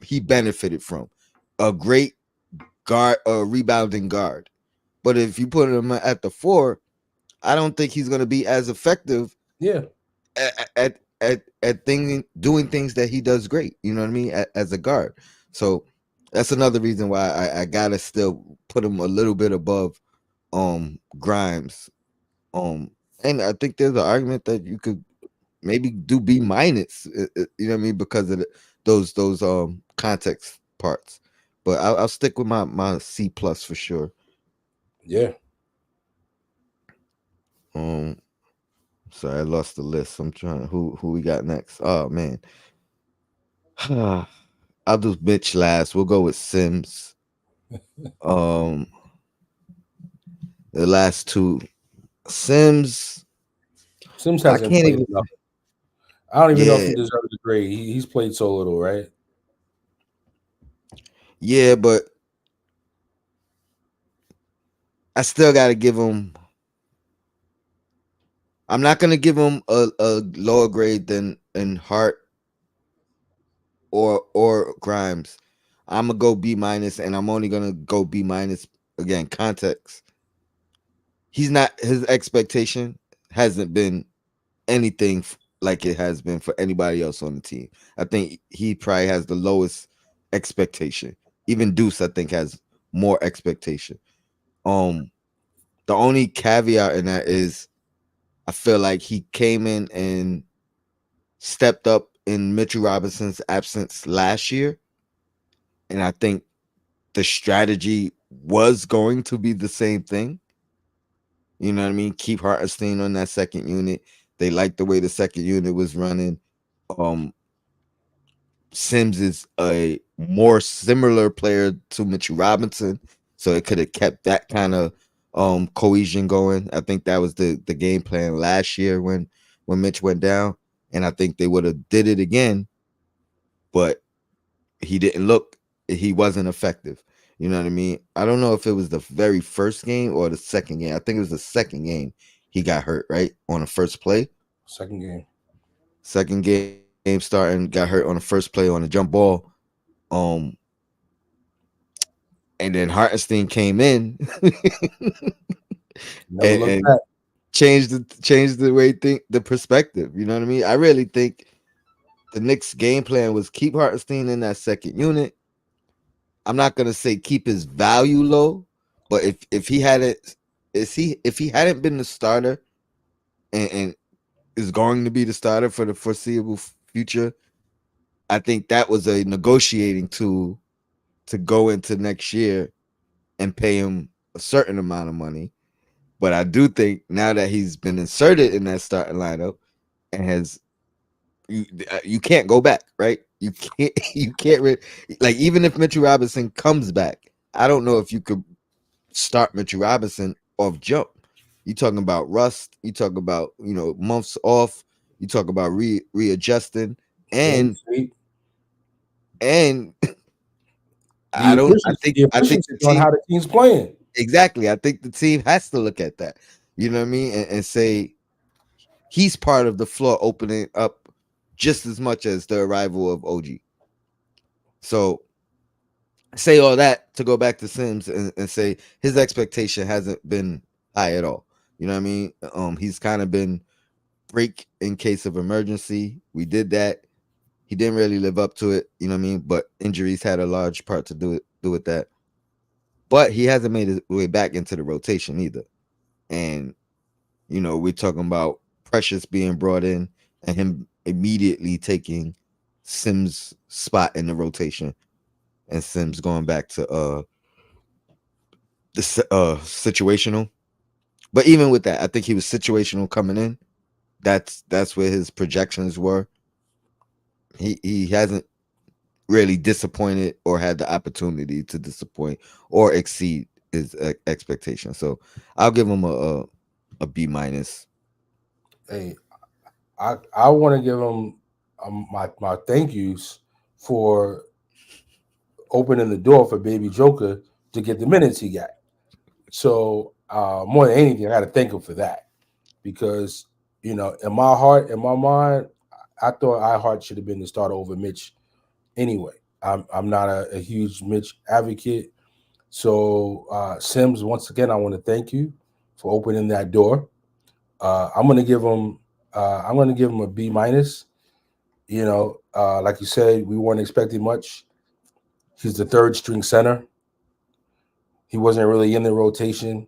he benefited from. A great guard, a rebounding guard. But if you put him at the four, I don't think he's going to be as effective Yeah. at doing things that he does great. You know what I mean? As a guard. So that's another reason why I gotta still put him a little bit above Grimes. And I think there's an argument that you could maybe do B minus. You know what I mean? Because of those context parts. But I'll stick with my C plus for sure. Yeah. Sorry, I lost the list. I'm trying. Who we got next? Oh man. I'll do Mitch last. We'll go with Sims. Um, the last two. Sims. Sims I hasn't can't played even. enough. I don't even know if Yeah, he deserves a grade. He's played so little, right? yeah, but I still got to give him. I'm not gonna give him a lower grade than in Hart or Grimes. I'm gonna go B minus, and I'm only gonna go B minus again. Context. He's not. His expectation hasn't been anything like it has been for anybody else on the team. I think he probably has the lowest expectation. Even Deuce, I think, has more expectation. Um, the only caveat in that is I feel like he came in and stepped up in Mitchell Robinson's absence last year, and I think the strategy was going to be the same thing. You know what I mean? Keep Hartenstein on that second unit. They liked the way the second unit was running. Um, Sims is a more similar player to Mitchell Robinson, so it could have kept that kind of cohesion going. I think that was the game plan last year when when Mitch went down, and I think they would have did it again, but he didn't look. He wasn't effective. You know what I mean? I don't know if it was the very first game or the second game. I think it was the second game he got hurt, right? On the first play. Second game. Second game starting, got hurt on the first play on a jump ball. Um, and then Hartenstein came in Never looked and back. changed the way think the perspective. You know what I mean? I really think the Knicks game plan was keep Hartenstein in that second unit. I'm not gonna say keep his value low, but if he hadn't if he hadn't been the starter and is going to be the starter for the foreseeable future, I think that was a negotiating tool to go into next year and pay him a certain amount of money. But I do think now that he's been inserted in that starting lineup and has you can't go back, right? You can't like even if Mitchell Robinson comes back, I don't know if you could start Mitchell Robinson off jump. You talking about rust, you talk about, months off, you talk about readjusting Game and state. and I don't The I think the efficiency on team how the team's playing. exactly. I think the team has to look at that. You know what I mean? And say he's part of the floor opening up just as much as the arrival of OG. So say all that to go back to Sims and say his expectation hasn't been high at all. You know what I mean? He's kind of been break in case of emergency. We did that. He didn't really live up to it. You know what I mean? But injuries had a large part to do with that. But he hasn't made his way back into the rotation either. And we're talking about Precious being brought in and him immediately taking Sims' spot in the rotation, and Sims going back to the situational. But even with that, I think he was situational coming in. That's where his projections were. He hasn't really disappointed or had the opportunity to disappoint or exceed his expectations. So I'll give him a B minus. Hey, I want to give him my thank yous for opening the door for Baby Joker to get the minutes he got. So more than anything, I got to thank him for that because in my heart, in my mind, I thought iHeart should have been the starter over Mitch anyway. I'm not a huge Mitch advocate. So Sims, once again, I want to thank you for opening that door. I'm gonna give him a B minus. Like you said, we weren't expecting much. He's the third string center. He wasn't really in the rotation.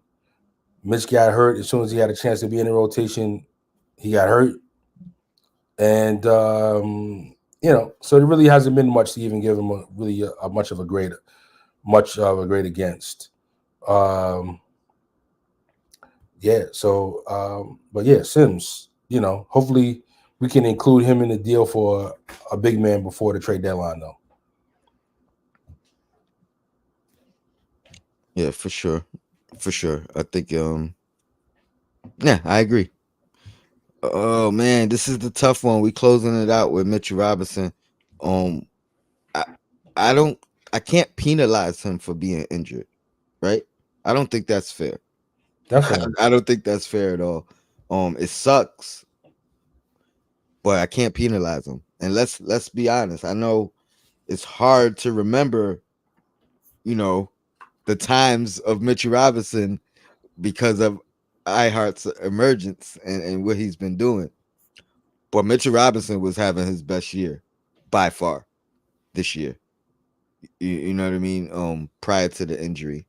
Mitch got hurt as soon as he had a chance to be in the rotation. He got hurt, and so there really hasn't been much to even give him a much of a grade against. Um, yeah. So, but yeah, Sims. Hopefully we can include him in the deal for a big man before the trade deadline, though. Yeah, for sure. For sure. I think yeah, I agree. Oh man, this is the tough one. We closing it out with Mitchell Robinson. Um I I don't I can't penalize him for being injured, right? I don't think that's fair. Definitely. I don't think that's fair at all. It sucks, but I can't penalize him. And let's be honest. I know it's hard to remember, you know, the times of Mitchell Robinson because of iHeart's emergence and what he's been doing. But Mitchell Robinson was having his best year by far this year. You know what I mean? Prior to the injury,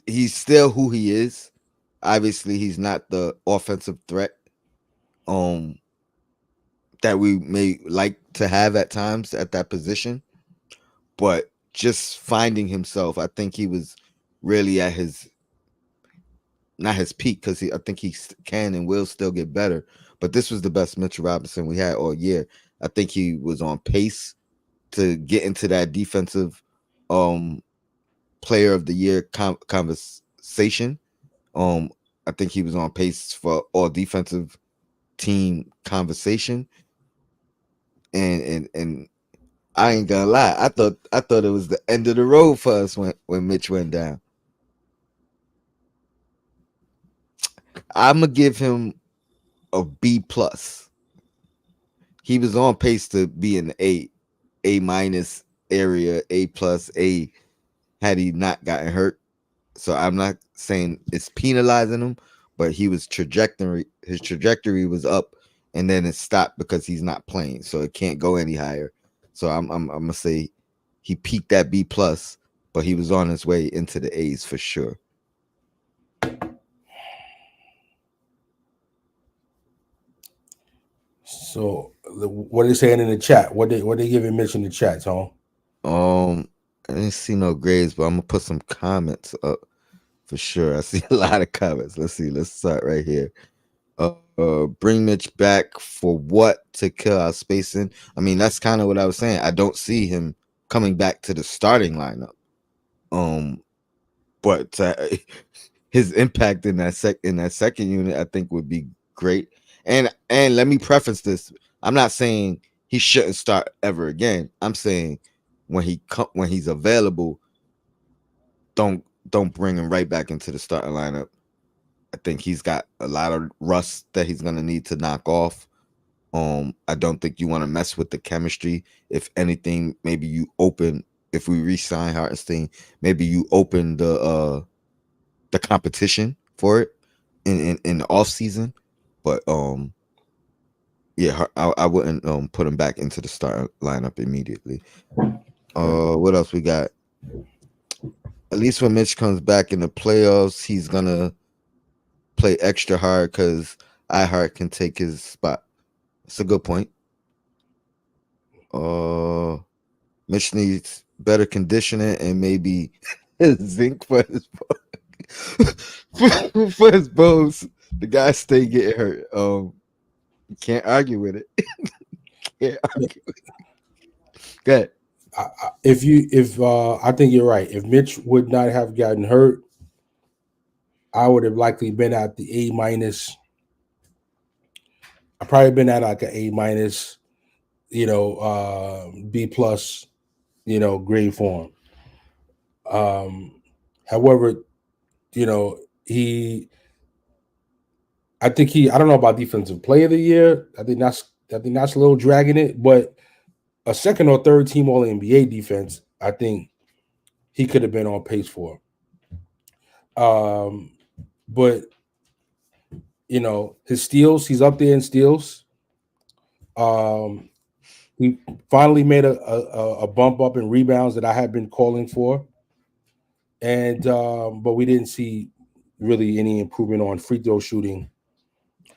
he's still who he is. Obviously, he's not the offensive threat um that we may like to have at times at that position. But just finding himself, I think he was really at his not his peak because I think he can and will still get better. But this was the best Mitchell Robinson we had all year. I think he was on pace to get into that defensive um player of the year conversation. Um I think he was on pace for all defensive team conversation. And I ain't gonna lie, I thought it was the end of the road for us when Mitch went down. I'm gonna give him a B plus. He was on pace to be in the A minus area, A plus, A had he not gotten hurt. So I'm not saying it's penalizing him, but his trajectory was up and then it stopped because he's not playing. So it can't go any higher. So I'm gonna say he peaked at B plus, but he was on his way into the A's for sure. So what are they saying in the chat? What they giving Mitch in the chat, Tom? I didn't see no grades, but I'm gonna put some comments up for sure. I see a lot of comments. Let's see. Let's start right here. Bring Mitch back for what to kill our spacing. I mean, that's kind of what I was saying. I don't see him coming back to the starting lineup. But his impact in that second unit, I think, would be great. And let me preface this: I'm not saying he shouldn't start ever again. I'm saying when he's available, don't bring him right back into the starting lineup. I think he's got a lot of rust that he's gonna need to knock off. I don't think you want to mess with the chemistry. If anything, maybe you open. If we re-sign Hartenstein, maybe you open the competition for it in the off season. But yeah, I wouldn't put him back into the start lineup immediately. What else we got? At least when Mitch comes back in the playoffs, he's gonna play extra hard because iHeart can take his spot. That's a good point. Mitch needs better conditioning and maybe zinc for his for his bones. The guy stay getting hurt. You can't argue with it. Can't argue with it. Go ahead. I think you're right. If Mitch would not have gotten hurt, I would have likely been at the A minus. I probably been at like an A minus, B plus, grade form. However, he, I think I don't know about defensive player of the year. I think that's a little dragging it, but a second or third team All NBA defense, I think he could have been on pace for. But his steals, he's up there in steals. He finally made a bump up in rebounds that I had been calling for, and but we didn't see really any improvement on free throw shooting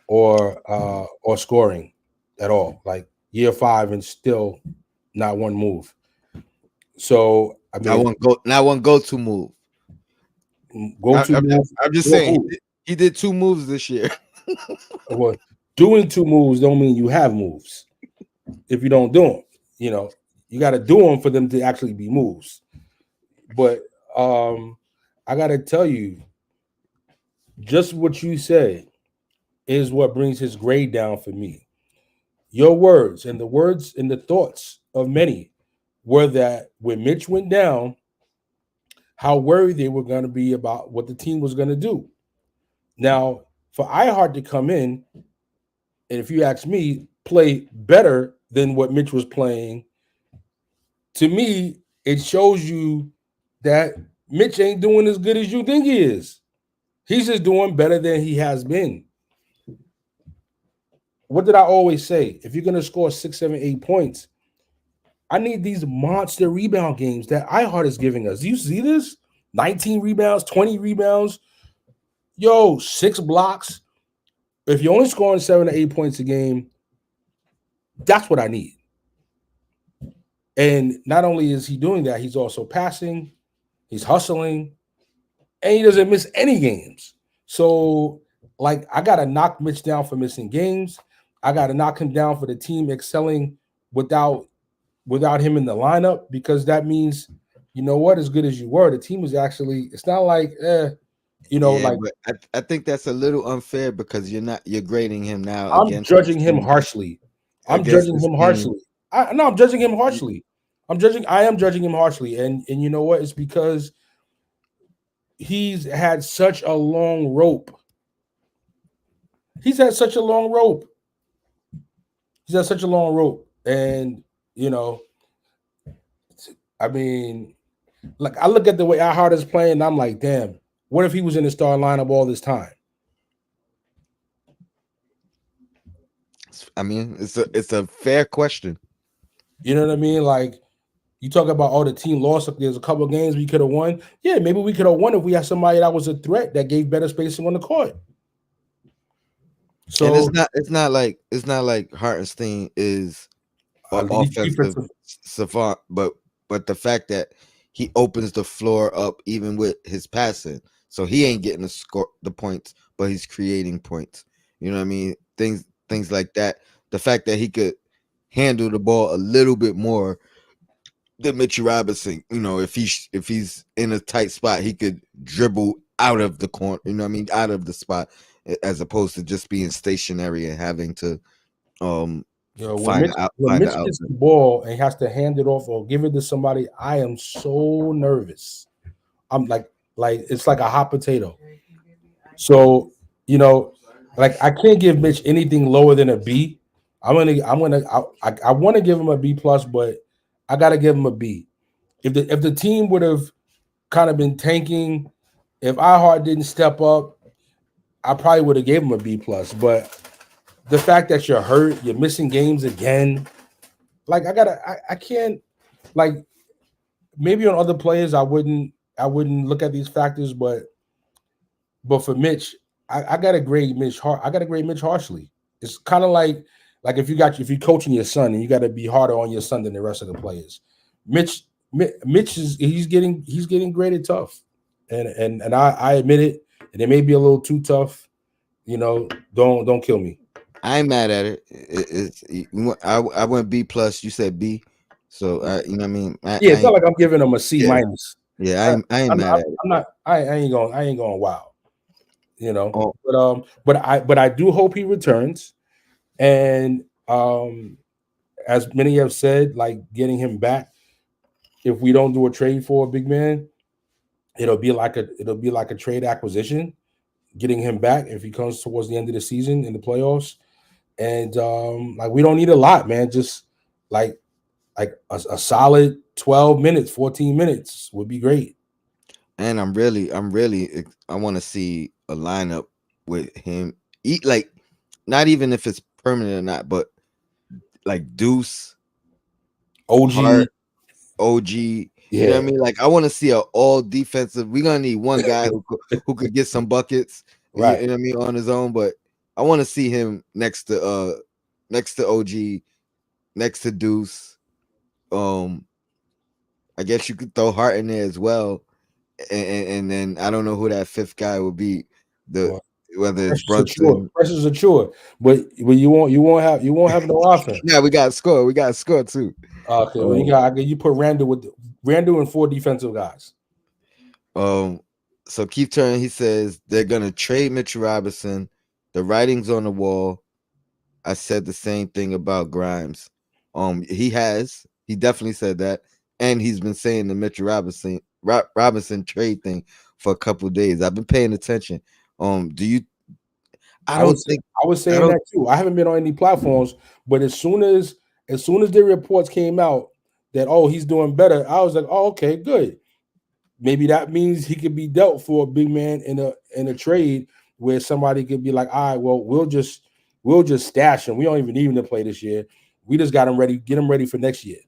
or scoring at all. Like year 5 and still not one move. So I mean, not one go-to move. I'm just saying he did 2 moves this year. Well, doing 2 moves don't mean you have moves. If you don't do them, you got to do them for them to actually be moves. But I got to tell you, just what you said is what brings his grade down for me. Your words and the thoughts of many were that when Mitch went down, how worried they were going to be about what the team was going to do. Now, for iHeart to come in, and if you ask me, play better than what Mitch was playing, to me, it shows you that Mitch ain't doing as good as you think he is. He's just doing better than he has been. What did I always say? If you're going to score 6, 7, 8 points, I need these monster rebound games that iHeart is giving us. Do you see this? 19 rebounds, 20 rebounds. 6 blocks. If you're only scoring 7 to 8 points a game, that's what I need. And not only is he doing that, he's also passing, he's hustling, and he doesn't miss any games. So, I got to knock Mitch down for missing games. I got to knock him down for the team excelling without him in the lineup, because that means, as good as you were, the team was actually, it's not like, Yeah, Like but I think that's a little unfair because you're grading him now I'm against his judging him team harshly. I'm against judging his him team. harshly. I'm judging him harshly. I am judging him harshly. And you know what? It's because he's had such a long rope. He's had such a long rope. He's had such a long rope. And you know, I mean, like I look at the way iHeart is playing, and I'm like, damn, what if he was in the starting lineup all this time? I mean, it's a fair question. You know what I mean? Like you talk about the team lost. There's a couple of games we could have won. Yeah, maybe we could have won if we had somebody that was a threat that gave better spacing on the court. And So it's not like Hartenstein is an offensive defensive, savant, but the fact that he opens the floor up even with his passing, so he ain't getting the points, but he's creating points. You know what I mean? Things like that. The fact that he could handle the ball a little bit more than Mitchell Robinson. If he's in a tight spot, he could dribble out of the corner. You know what I mean? Out of the spot, as opposed to just being stationary and having to um when when find the Mitch gets outlet. the ball and has to hand it off or give it to somebody, I am so nervous. I'm like it's like a hot potato. So like I can't give Mitch anything lower than a B. I want to give him a B plus, but I got to give him a B. If the team would have kind of been tanking, if iHeart didn't step up, I probably would have gave him a B plus. But the fact that you're hurt, you're missing games again, like I can't like maybe on other players I wouldn't look at these factors, but for Mitch, I gotta grade Mitch I gotta grade Mitch harshly. It's kind of like if you're coaching your son and you got to be harder on your son than the rest of the players. Mitch is he's getting graded tough, and I admit it. And it may be a little too tough. Don't kill me. I ain't mad at it. I went B plus. You said B, so you know what I mean. Yeah, it's not like I'm giving him a C Yeah, minus. yeah. I, I ain't I'm, mad at it. I'm not. I ain't going wow. You know, Oh, but I do hope he returns. And as many have said, like getting him back, if we don't do a trade for a big man, it'll be like a trade acquisition, getting him back if he comes towards the end of the season in the playoffs. And like we don't need a lot, man. Just like a solid 12 minutes, 14 minutes would be great. and I want to see a lineup with him. Eat like not even if it's permanent or not, but like Deuce, OG, Hart, OG. You know what I yeah, mean? Like I want to see a all defensive. We're gonna need one guy who could get some buckets. You right. know what I mean on his own, but I want to see him next to OG, next to Deuce. Um, I guess you could throw Hart in there as well, and then I don't know who that fifth guy would be. The Well, Whether it's Precious Achua, Brunson. Precious Achua, but you won't have no offense. Yeah, we got to score. We got to score too. Okay, well Um, you put Randall and four defensive guys. um. So Keith Turner, he says they're gonna trade Mitchell Robinson. The writing's on the wall. I said the same thing about Grimes. He definitely said that, and he's been saying the Mitchell Robinson trade thing for a couple of days. I've been paying attention. Do you? I I don't was think I was I saying don't. that too. I haven't been on any platforms, but as soon as the reports came out that he's doing better, I was like, oh okay, good. Maybe that means he could be dealt for a big man in a trade where somebody could be like, all right, well we'll just stash him. We don't even need him to play this year. We just got him ready, get him ready for next year.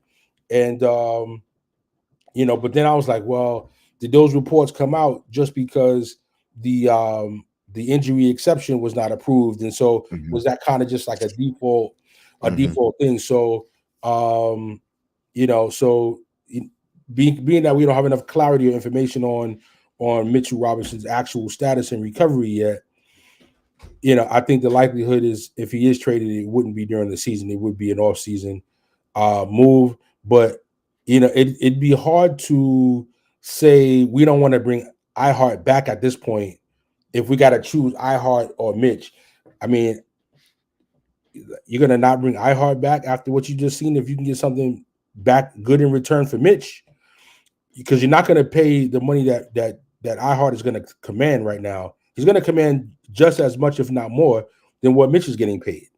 And but then I was like, well, did those reports come out just because the injury exception was not approved? And so Mhm, was that kind of just like a default mhm. thing? So so being that we don't have enough clarity or information on Mitchell Robinson's actual status and recovery yet, I think the likelihood is if he is traded, it wouldn't be during the season. It would be an off-season move. But it'd be hard to say we don't want to bring iHeart back at this point if we got to choose iHeart or Mitch, I mean, you're gonna not bring iHeart back after what you just seen. If you can get something back good in return for Mitch, because you're not gonna pay the money that iHeart is gonna command right now. He's gonna command just as much, if not more, than what Mitch is getting paid, and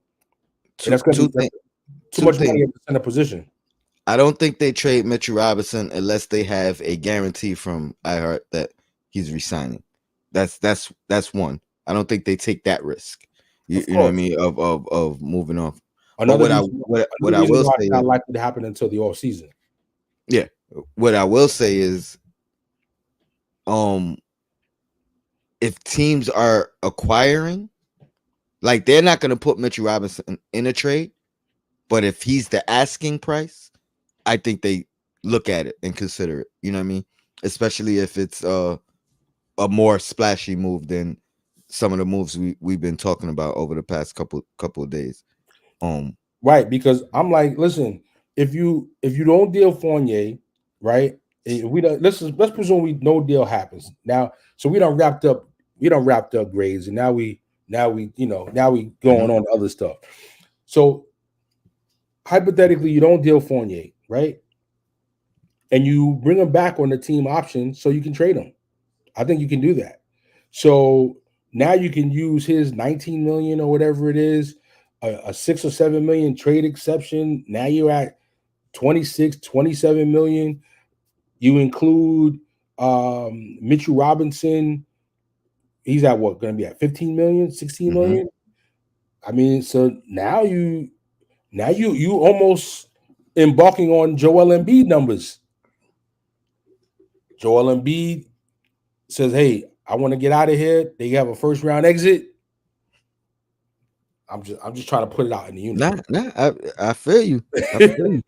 Two that's gonna two be things. too Two much money things. at the center position. I don't think they trade Mitchell Robinson unless they have a guarantee from iHeart that he's resigning. That's one. I don't think they take that risk. You, Of you know what I course, mean of moving off. But another reason what another I reason will why say it's is not likely to happen until the off season. yeah. What I will say is um if teams are acquiring, like they're not going to put Mitchell Robinson in a trade, but if he's the asking price, I think they look at it and consider it. You know what I mean? Especially if it's a more splashy move than some of the moves we've been talking about over the past couple of days. Right, because I'm like, listen, if you don't deal Fournier, right? If we don't let's presume no deal happens now. So we don't wrapped up grades, and now we Mhm, going on to other stuff. So hypothetically, you don't deal Fournier, right? And you bring him back on the team option so you can trade him. I think you can do that. So now you can use his 19 million or whatever it is, a 6 or 7 million trade exception. Now you're at 26, 27 million. You include Mitchell Robinson. He's at what? Going to be at 15 million, 16 mhm. million. I mean, so now you almost embarking on Joel Embiid numbers. Joel Embiid says, "Hey, I want to get out of here." They have a first round exit. I'm just trying to put it out in the Nah, universe. nah. I feel you. I feel you.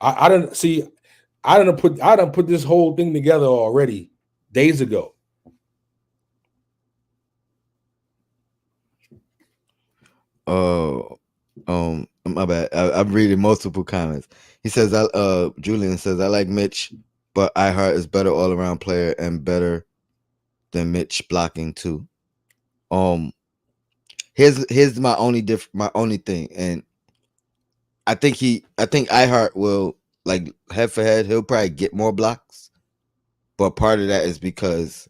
I don't see. I don't put this whole thing together already days ago. Oh, my bad. I'm reading multiple comments. He says, Julian says, I like Mitch, but iHeart is better all around player and better than Mitch blocking too. Um, here's my only thing, and I think iHeart will like head for head. He'll probably get more blocks, but part of that is because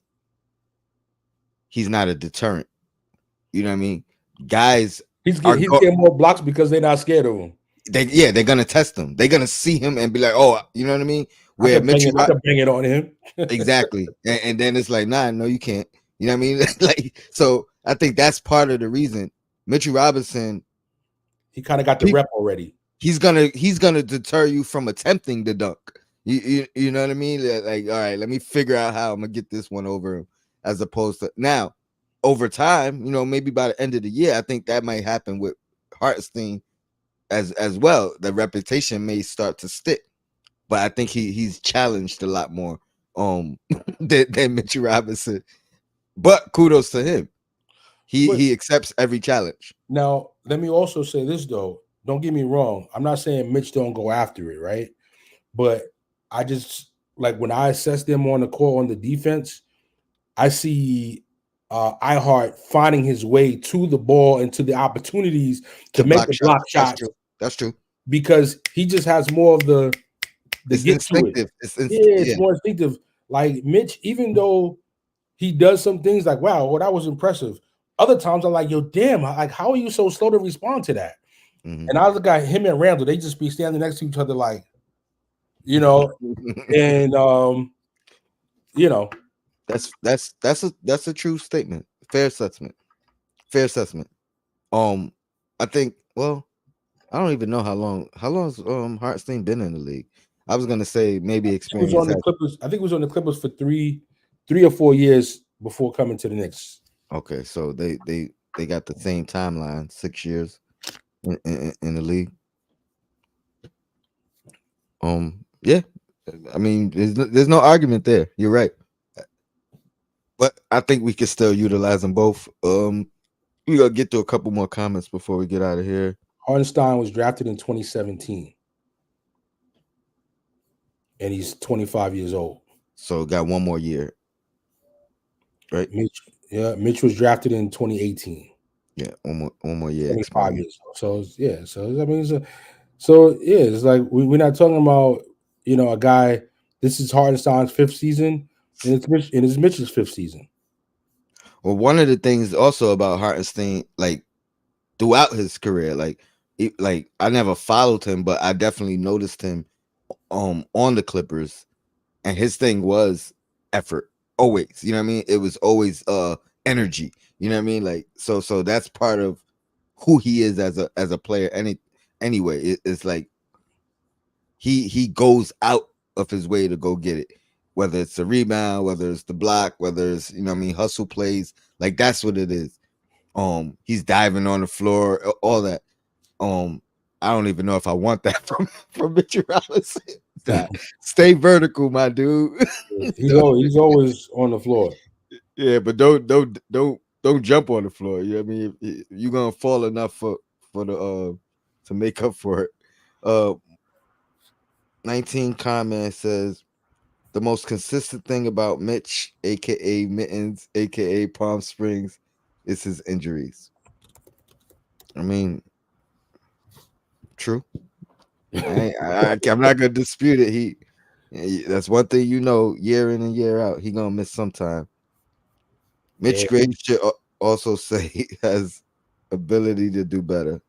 he's not a deterrent. You know what I mean? Guys are He's getting more blocks because they're not scared of him. they're gonna test him. They're gonna see him and be like, oh, you know what I mean? I Where could bang Mitchell it. I could bang it on him. exactly, and then it's like, nah, no, you can't. You know what I mean? Like, so I think that's part of the reason Mitchell Robinson, He kind of got the rep already. he's gonna deter you from attempting the dunk. You know what I mean? Like, all right, let me figure out how I'm gonna get this one over him, as opposed to now over time. You know, maybe by the end of the year, I think that might happen with Hartenstein as well. The reputation may start to stick, but I think he's challenged a lot more than Mitchell Robinson. But kudos to him. But He accepts every challenge. now let me also say this though. Don't get me wrong. I'm not saying Mitch don't go after it, right? But I just like when I assess them on the court on the defense, I see iHeart finding his way to the ball and to the opportunities to To make block the block shots. That's shots true. That's true. because he just has more of the It's get to it. instinctive. Yeah, it's Yeah. more instinctive. Like Mitch, even though he does some things like, wow, well, that was impressive. Other times I'm like, yo, damn, like, how are you so slow to respond to that? Mhm. And I look at him and Randall, they just be standing next to each other, like, you know, and you know, That's a true statement. Fair assessment. Fair assessment. Um, I think. Well, I don't even know how long's Hartstein been in the league. I was gonna say maybe he was experience on the has. Clippers. I think he was on the Clippers for three or 4 years before coming to the Knicks. Okay, so they got the same timeline, 6 years in the league. Yeah, I mean, there's no argument there. You're right, but I think we can still utilize them both. We gotta get to a couple more comments before we get out of here. Hartenstein was drafted in 2017, and he's 25 years old. So got one more year, right? Mitch, Yeah, Mitch was drafted in 2018, Yeah, one more year 25 experience. years old. So yeah, so I mean, so yeah, it's like we're not talking about a guy. This is Hartenstein's fifth season, and it's Mitch's fifth season. Well, one of the things also about Hartenstein, like throughout his career, like I never followed him, but I definitely noticed him on the Clippers, and his thing was effort. Always, you know what I mean? It was always energy. You know what I mean? Like so that's part of who he is as a player. Anyway, it's like he goes out of his way to go get it. Whether it's a rebound, whether it's the block, whether it's what I mean, hustle plays, like that's what it is. He's diving on the floor, all that. Um, I don't even know if I want that from Mitchell Robinson. Nah, stay vertical, my dude. He's always on the floor. Yeah, but don't jump on the floor. You know what I mean? You're gonna fall enough for the to make up for it. Uh 19 comment says the most consistent thing about Mitch, aka Mittens, aka Palm Springs, is his injuries. I mean, true. I'm not gonna dispute it. That's one thing year in and year out, he gonna miss sometime. Yeah. Mitch Graves should also say he has ability to do better.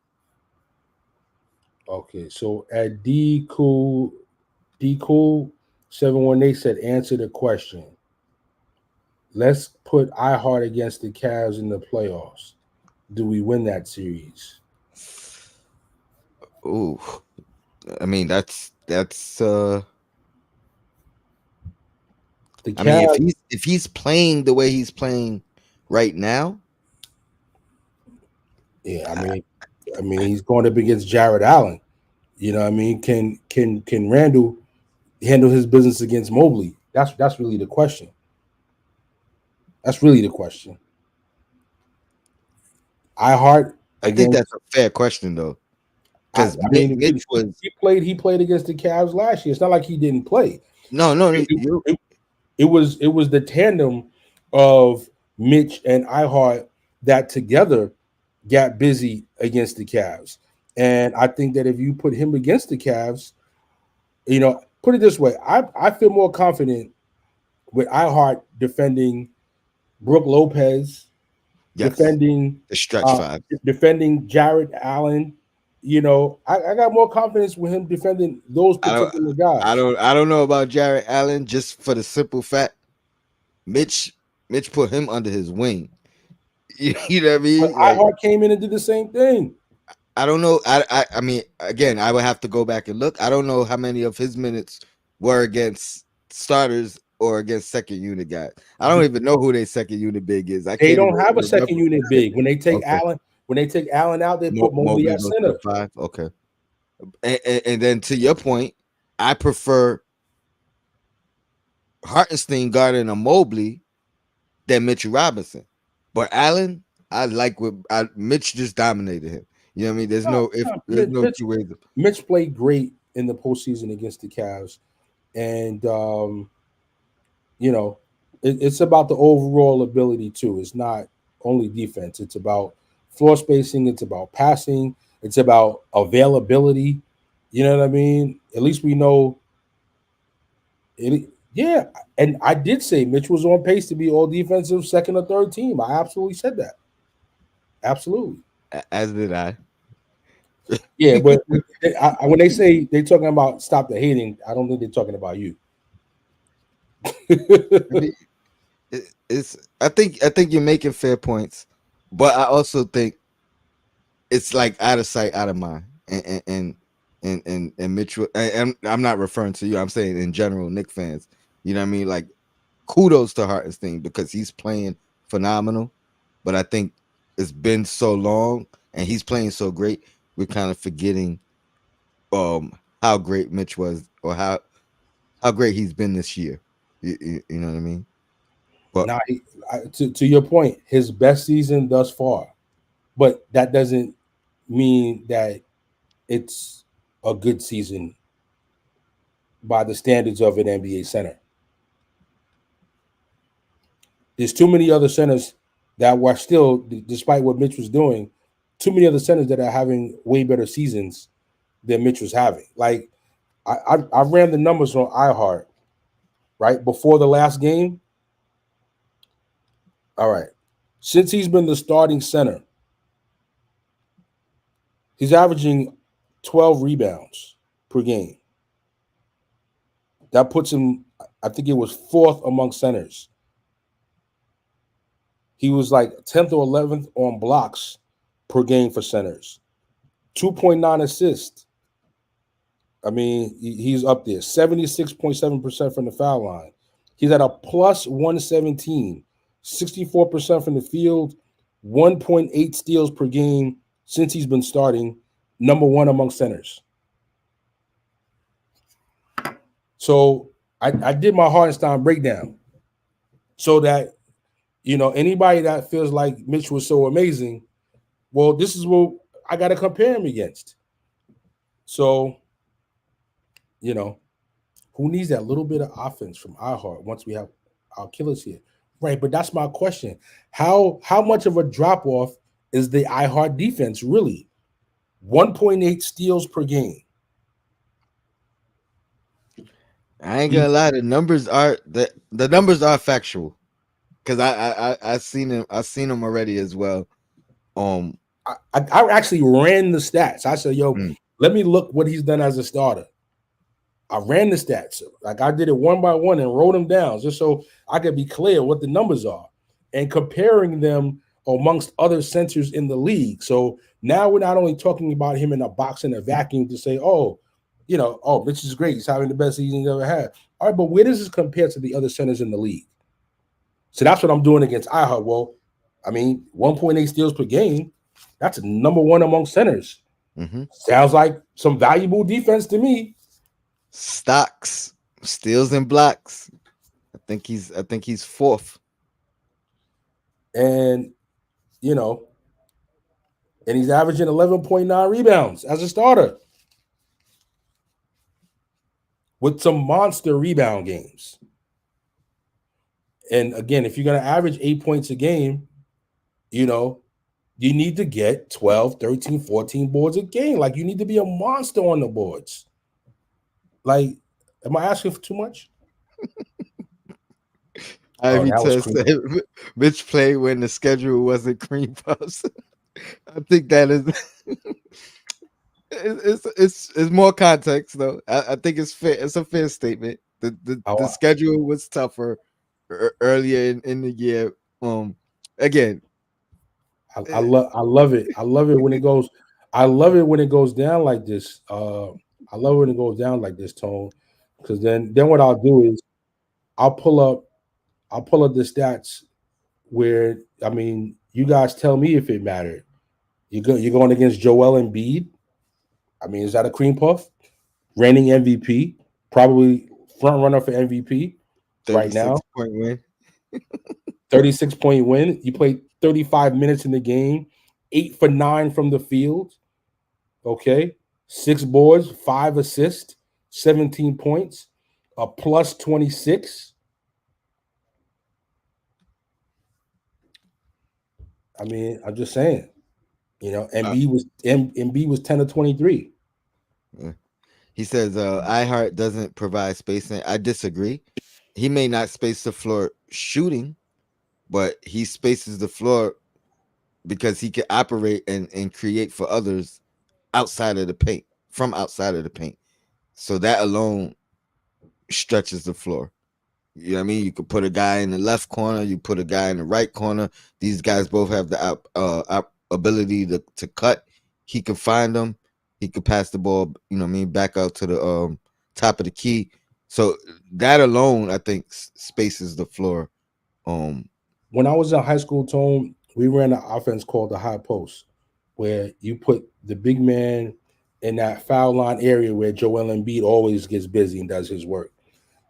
Okay. So at D cool 718 said answer the question. Let's put iHeart against the Cavs in the playoffs. Do we win that series? Ooh, I mean that's The I mean Cavs, if he's playing the way he's playing right now, yeah, I mean he's going up against Jared Allen. You know what I mean? Can Randall handle his business against Mobley? That's really the question. That's really the question. iHeart I think against that's a fair question though, I, because I mean Mitch was he played against the Cavs last year. It's not like he didn't play. no It, it, you it, it was the tandem of Mitch and iHeart that together got busy against the Cavs. And I think that if you put him against the Cavs, put it this way, I feel more confident with iHeart defending Brooke Lopez, yes defending the stretch uh, five. defending Jared Allen. I got more confidence with him defending those I don't particular guys. I don't know about Jared Allen just for the simple fact Mitch Mitch put him under his wing. You know what I But mean? Like iHeart came in and did the same thing. I don't know. I mean, again, I would have to go back and look. I don't know how many of his minutes were against starters or against second unit guys. I don't even know who their second unit big is. I They can't even don't have a second remember. unit big. Okay, When they take Allen out, they put Mobley Mobley at goes to the center. five. Okay, and then to your point, I prefer Hartenstein guarding a Mobley than Mitchell Robinson. But Allen, I like what Mitch just dominated him. You know what I mean? No, no, There's no two ways. Mitch played great in the postseason against the Cavs, and you know, it's about the overall ability too. It's not only defense. It's about floor spacing. It's about passing. It's about availability. You know what I mean? At least we know it. Yeah, and I did say Mitch was on pace to be all defensive second or third team. I absolutely said that. Absolutely. As did I. Yeah, but when they say they're talking about stop the hating, I don't think they're talking about you. I mean, it's. I think you're making fair points, but I also think it's like out of sight, out of mind. And Mitchell. And I'm not referring to you. I'm saying in general, Nick fans. You know what I mean? Like kudos to Hartenstein because he's playing phenomenal. But I think it's been so long and he's playing so great. We're kind of forgetting how great Mitch was or how great he's been this year. You know what I mean? But Now, to your point, his best season thus far, but that doesn't mean that it's a good season by the standards of an NBA center. There's too many other centers that were still, despite what Mitch was doing, too many other centers that are having way better seasons than Mitch was having. Like I ran the numbers on iHeart right before the last game. All right, since he's been the starting center, he's averaging 12 rebounds per game. That puts him, I think it was fourth among centers. He was like 10th or 11th on blocks per game for centers. 2.9 assists. I mean, he's up there. 76.7% from the foul line. He's at a plus 117, 64% from the field, 1.8 steals per game since he's been starting, number one among centers. So I did my Hartenstein breakdown so that, anybody that feels like Mitch was so amazing, well, this is what I got to compare him against. So, who needs that little bit of offense from iHeart once we have our killers here? Right, but that's my question. How much of a drop off is the iHeart defense really? 1.8 steals per game. I ain't gonna lie, the numbers are factual. Cause I seen him already as well. I actually ran the stats. I said, yo, Mm, let me look what he's done as a starter. I ran the stats. Like I did it one by one and wrote them down just so I could be clear what the numbers are and comparing them amongst other centers in the league. So now we're not only talking about him in a box in a vacuum to say, oh, Mitch is great. He's having the best season he's ever had. All right, but where does this compare to the other centers in the league? So that's what I'm doing against iHeart. Well, I mean, 1.8 steals per game. That's number one among centers. mm-hmm. Sounds like some valuable defense to me. Stocks, steals and blocks. I think he's fourth. And, you know, and he's averaging 11.9 rebounds as a starter with some monster rebound games. And again, if you're going to average 8 points a game, you need to get 12, 13, 14 boards a game. Like, you need to be a monster on the boards. Like, am I asking for too much? Ivy That was Test creepy. said Mitch played when the schedule wasn't cream puffs. I think that is it's more context though. I think it's fair. It's a fair statement. The Oh, schedule was tougher earlier in the year. Again, I love it. I love it when it goes. I love it when it goes down like this. I love when it goes down like this, Tone. Because then what I'll do is I'll pull up the stats where, I mean, you guys tell me if it mattered. You're going against Joel Embiid. I mean, is that a cream puff? Reigning MVP, probably front runner for MVP right 36 now. point win. 36-point win. You played 35 minutes in the game, 8 for 9 from the field. Okay. 6 boards, 5 assists, 17 points, a plus 26. I mean, I'm just saying, Embiid was 10 to 23. He says iHeart doesn't provide spacing. I disagree. He may not space the floor shooting, but he spaces the floor because he can operate and create for others outside of the paint, from outside of the paint. So that alone stretches the floor. You know what I mean? You could put a guy in the left corner, you put a guy in the right corner. These guys both have the ability to cut. He can find them. He could pass the ball, back out to the top of the key. So that alone, I think, spaces the floor. When I was in high school, Tone, we ran an offense called the high post, where you put the big man in that foul line area where Joel Embiid always gets busy and does his work.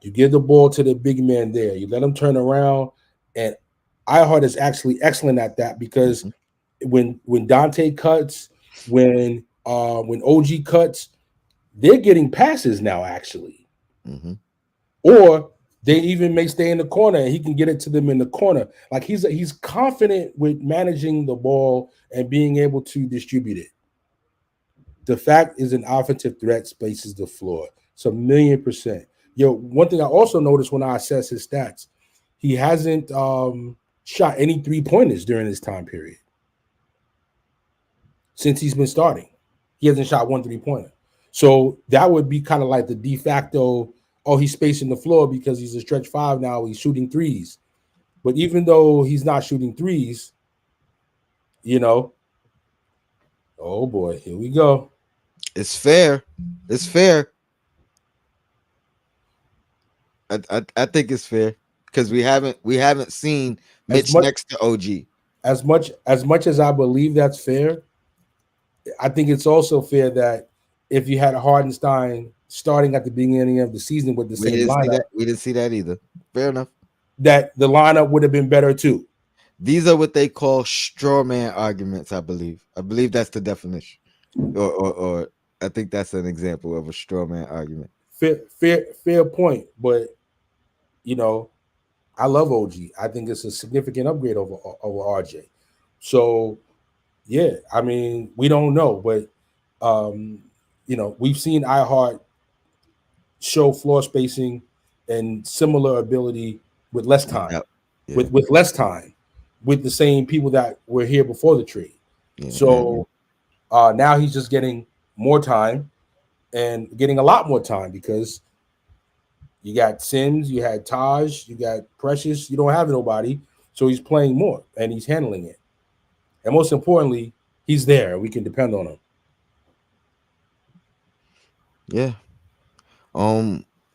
You give the ball to the big man there. You let him turn around, and iHeart is actually excellent at that because when Dante cuts, when OG cuts, they're getting passes now actually. Mm-hmm. Or They even may stay in the corner and he can get it to them in the corner. Like he's confident with managing the ball and being able to distribute it. The fact is an offensive threat spaces the floor. It's 1,000,000%. Yo, one thing I also noticed when I assess his stats, he hasn't shot any 3-pointers during this time period. Since he's been starting, he hasn't shot 1 3-pointer. So that would be kind of like the de facto, oh, he's spacing the floor because he's a stretch 5 now, he's shooting threes. But even though he's not shooting threes, you know, oh boy, here we go. It's fair. It's fair. I think it's fair because we haven't seen Mitch next to OG. As much as I believe that's fair, I think it's also fair that if you had Hardenstein starting at the beginning of the season with the same lineup, we didn't see that either. Fair enough. That the lineup would have been better too. These are what they call straw man arguments. I believe that's the definition, or I think that's an example of a straw man argument. Fair point, but you know, I love OG. I think it's a significant upgrade over RJ. So, yeah, I mean, we don't know, but you know, we've seen iHeart show floor spacing and similar ability with less time, with less time, with the same people that were here before the trade. So now he's just getting more time and getting a lot more time because you got Sims, you had Taj, you got Precious. You don't have nobody, so he's playing more and he's handling it. And most importantly, he's there. We can depend on him. Yeah.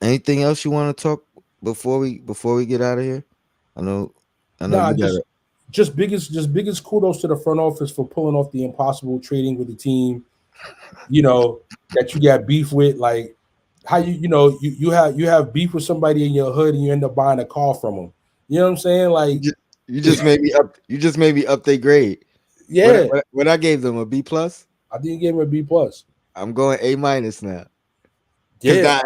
Anything else you want to talk before we get out of here? I know you got it. Just biggest kudos to the front office for pulling off the impossible trading with the team, you know, that you got beef with. Like how you have beef with somebody in your hood and you end up buying a car from them. You know what I'm saying? Like you just made me up their grade. Yeah. When I gave them a B+, I think you gave him a B+. I'm going A- now. Yeah,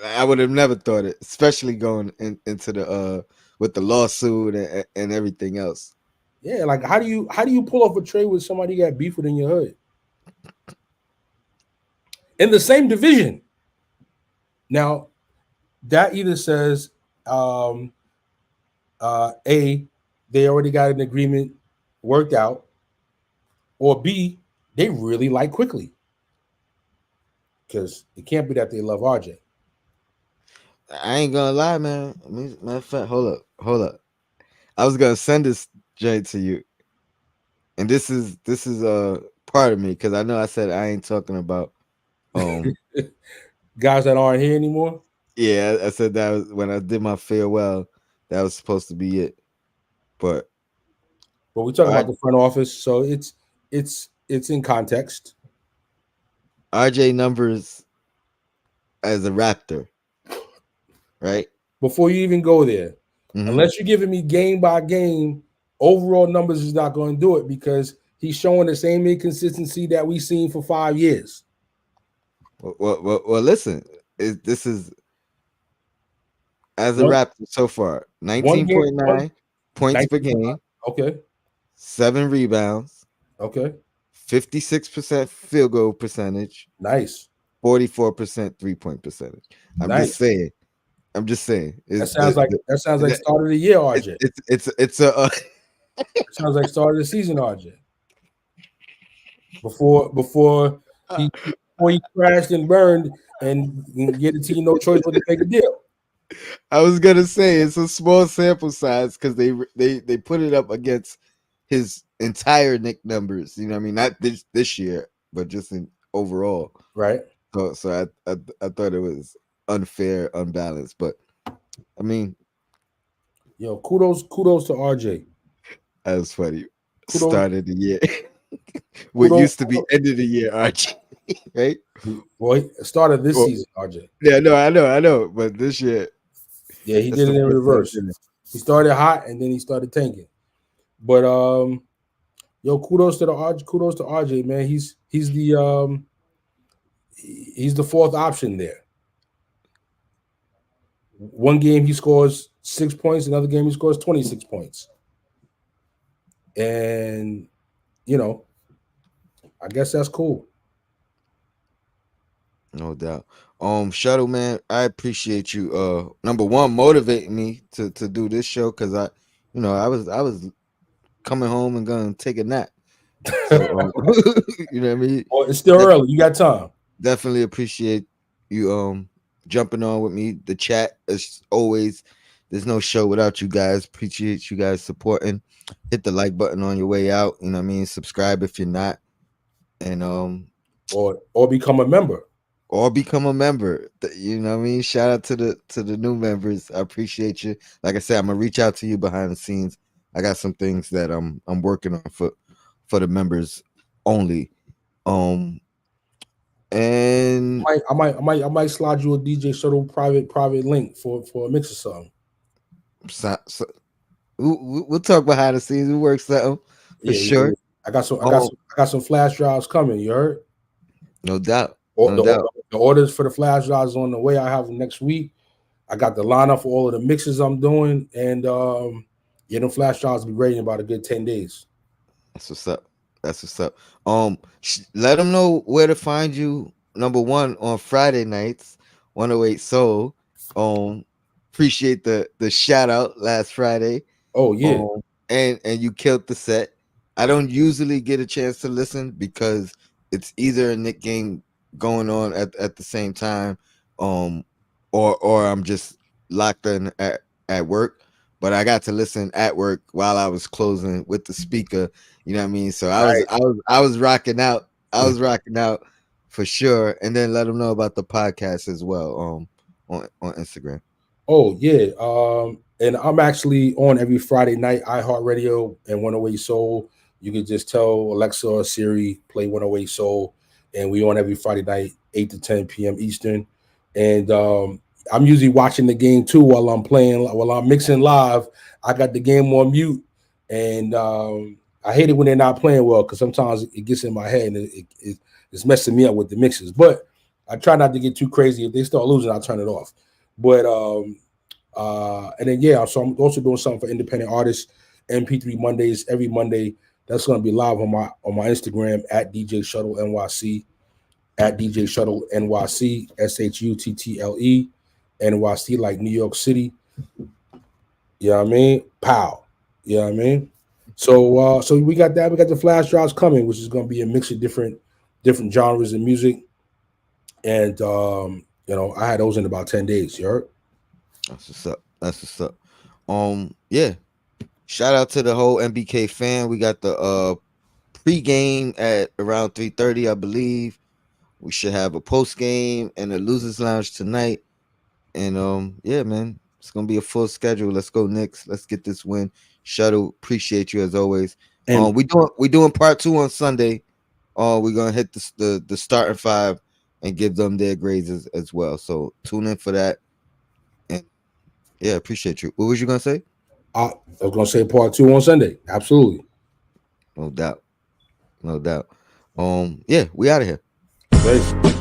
I would have never thought it, especially going into the with the lawsuit and everything else. Yeah, like how do you pull off a trade with somebody you got beef with in your hood? In the same division. Now, that either says A, they already got an agreement worked out, or B, they really like Quickly. Because it can't be that they love RJ. I ain't gonna lie, man. Matter of fact, hold up. I was gonna send this joint to you, and this is part of me because I know I said I ain't talking about guys that aren't here anymore. Yeah, I said that was when I did my farewell. That was supposed to be it, but we talk about the front office, so it's in context. RJ numbers as a Raptor, right? Before you even go there, unless you're giving me game by game, overall numbers is not going to do it because he's showing the same inconsistency that we've seen for 5 years. Well listen, this is as a Raptor so far, 19.9 points per game. Okay. 7 rebounds. Okay. 56% field goal percentage. Nice. 44% 3-point percentage. I'm just saying. That sounds like start of the year, RJ. It's a sounds like start of the season, RJ. Before he crashed and burned and get the team no choice but to make a deal. I was gonna say it's a small sample size because they put it up against his entire Knicks numbers. You know what I mean? Not this year, but just in overall. Right. So I thought it was unfair, unbalanced, but I mean, yo, kudos to RJ. That was funny. Start of the year. What used to be end of the year, RJ, right? Well, start of this season, RJ. Yeah, no, I know, but this year, yeah, he did it in reverse. He started hot and then he started tanking. But yo, kudos to RJ, man. He's the fourth option there. One game he scores 6 points, another game he scores 26 points. And you know, I guess that's cool. No doubt. Shuttle man, I appreciate you. Number one, motivating me to do this show because I was coming home and gonna take a nap. So you know what I mean. Well, it's still early. You got time. Definitely appreciate you jumping on with me. The chat as always. There's no show without you guys. Appreciate you guys supporting. Hit the like button on your way out. You know what I mean? Subscribe if you're not. And Or become a member. or become a member. You know what I mean? Shout out to the new members. I appreciate you. Like I said, I'm gonna reach out to you behind the scenes. I got some things that I'm working on for the members only. Um and I might slide you a DJ Shuttle private link for a mix or something. so we'll talk behind the scenes. We work something for Yeah. sure. I got some flash drives coming. You heard? No doubt. Or No doubt. the orders for the flash drives on the way. I have them next week. I got the lineup for all of the mixes I'm doing, and them flash drives will be ready in about a good 10 days. That's what's up. That's what's up. Let them know where to find you. Number one on Friday nights, 108 Soul. Um, Appreciate the shout out last Friday. Oh yeah, And you killed the set. I don't usually get a chance to listen because it's either a Nick game going on at the same time, um, or I'm just locked in at work. But I got to listen at work while I was closing with the speaker. You know what I mean? So I was rocking out. I was rocking out for sure. And then let them know about the podcast as well. On Instagram. oh yeah. And I'm actually on every Friday night. iHeart Radio and 108 Soul. You could just tell Alexa or Siri play 108 Soul, and we on every Friday night, 8 to 10 p.m. Eastern. And I'm usually watching the game too while I'm playing, while I'm mixing live. I got the game on mute, and I hate it when they're not playing well because sometimes it gets in my head and it's messing me up with the mixes. But I try not to get too crazy. If they start losing, I'll turn it off. But and then yeah, so I'm also doing something for independent artists. MP3 Mondays every Monday. That's going to be live on my Instagram at DJ Shuttle NYC, at DJ Shuttle NYC, SHUTTLE NYC, like New York City. You know what I mean? Pow. You know what I mean? So we got that. We got the flash drives coming, which is going to be a mix of different genres of music. And I had those in about 10 days. You heard? That's what's up. That's what's up. Yeah. Shout out to the whole MBK fan. We got the pregame at around 3:30, I believe. We should have a post game and a losers lounge tonight. And yeah, man, it's gonna be a full schedule. Let's go Knicks. Let's get this win. Shuttle, appreciate you as always. And We doing part 2 on Sunday. We're gonna hit the starting 5 and give them their grades as well. So tune in for that. And yeah, appreciate you. What was you gonna say? I was going to say part 2 on Sunday. Absolutely. No doubt. No doubt. Yeah, we out of here. Thanks.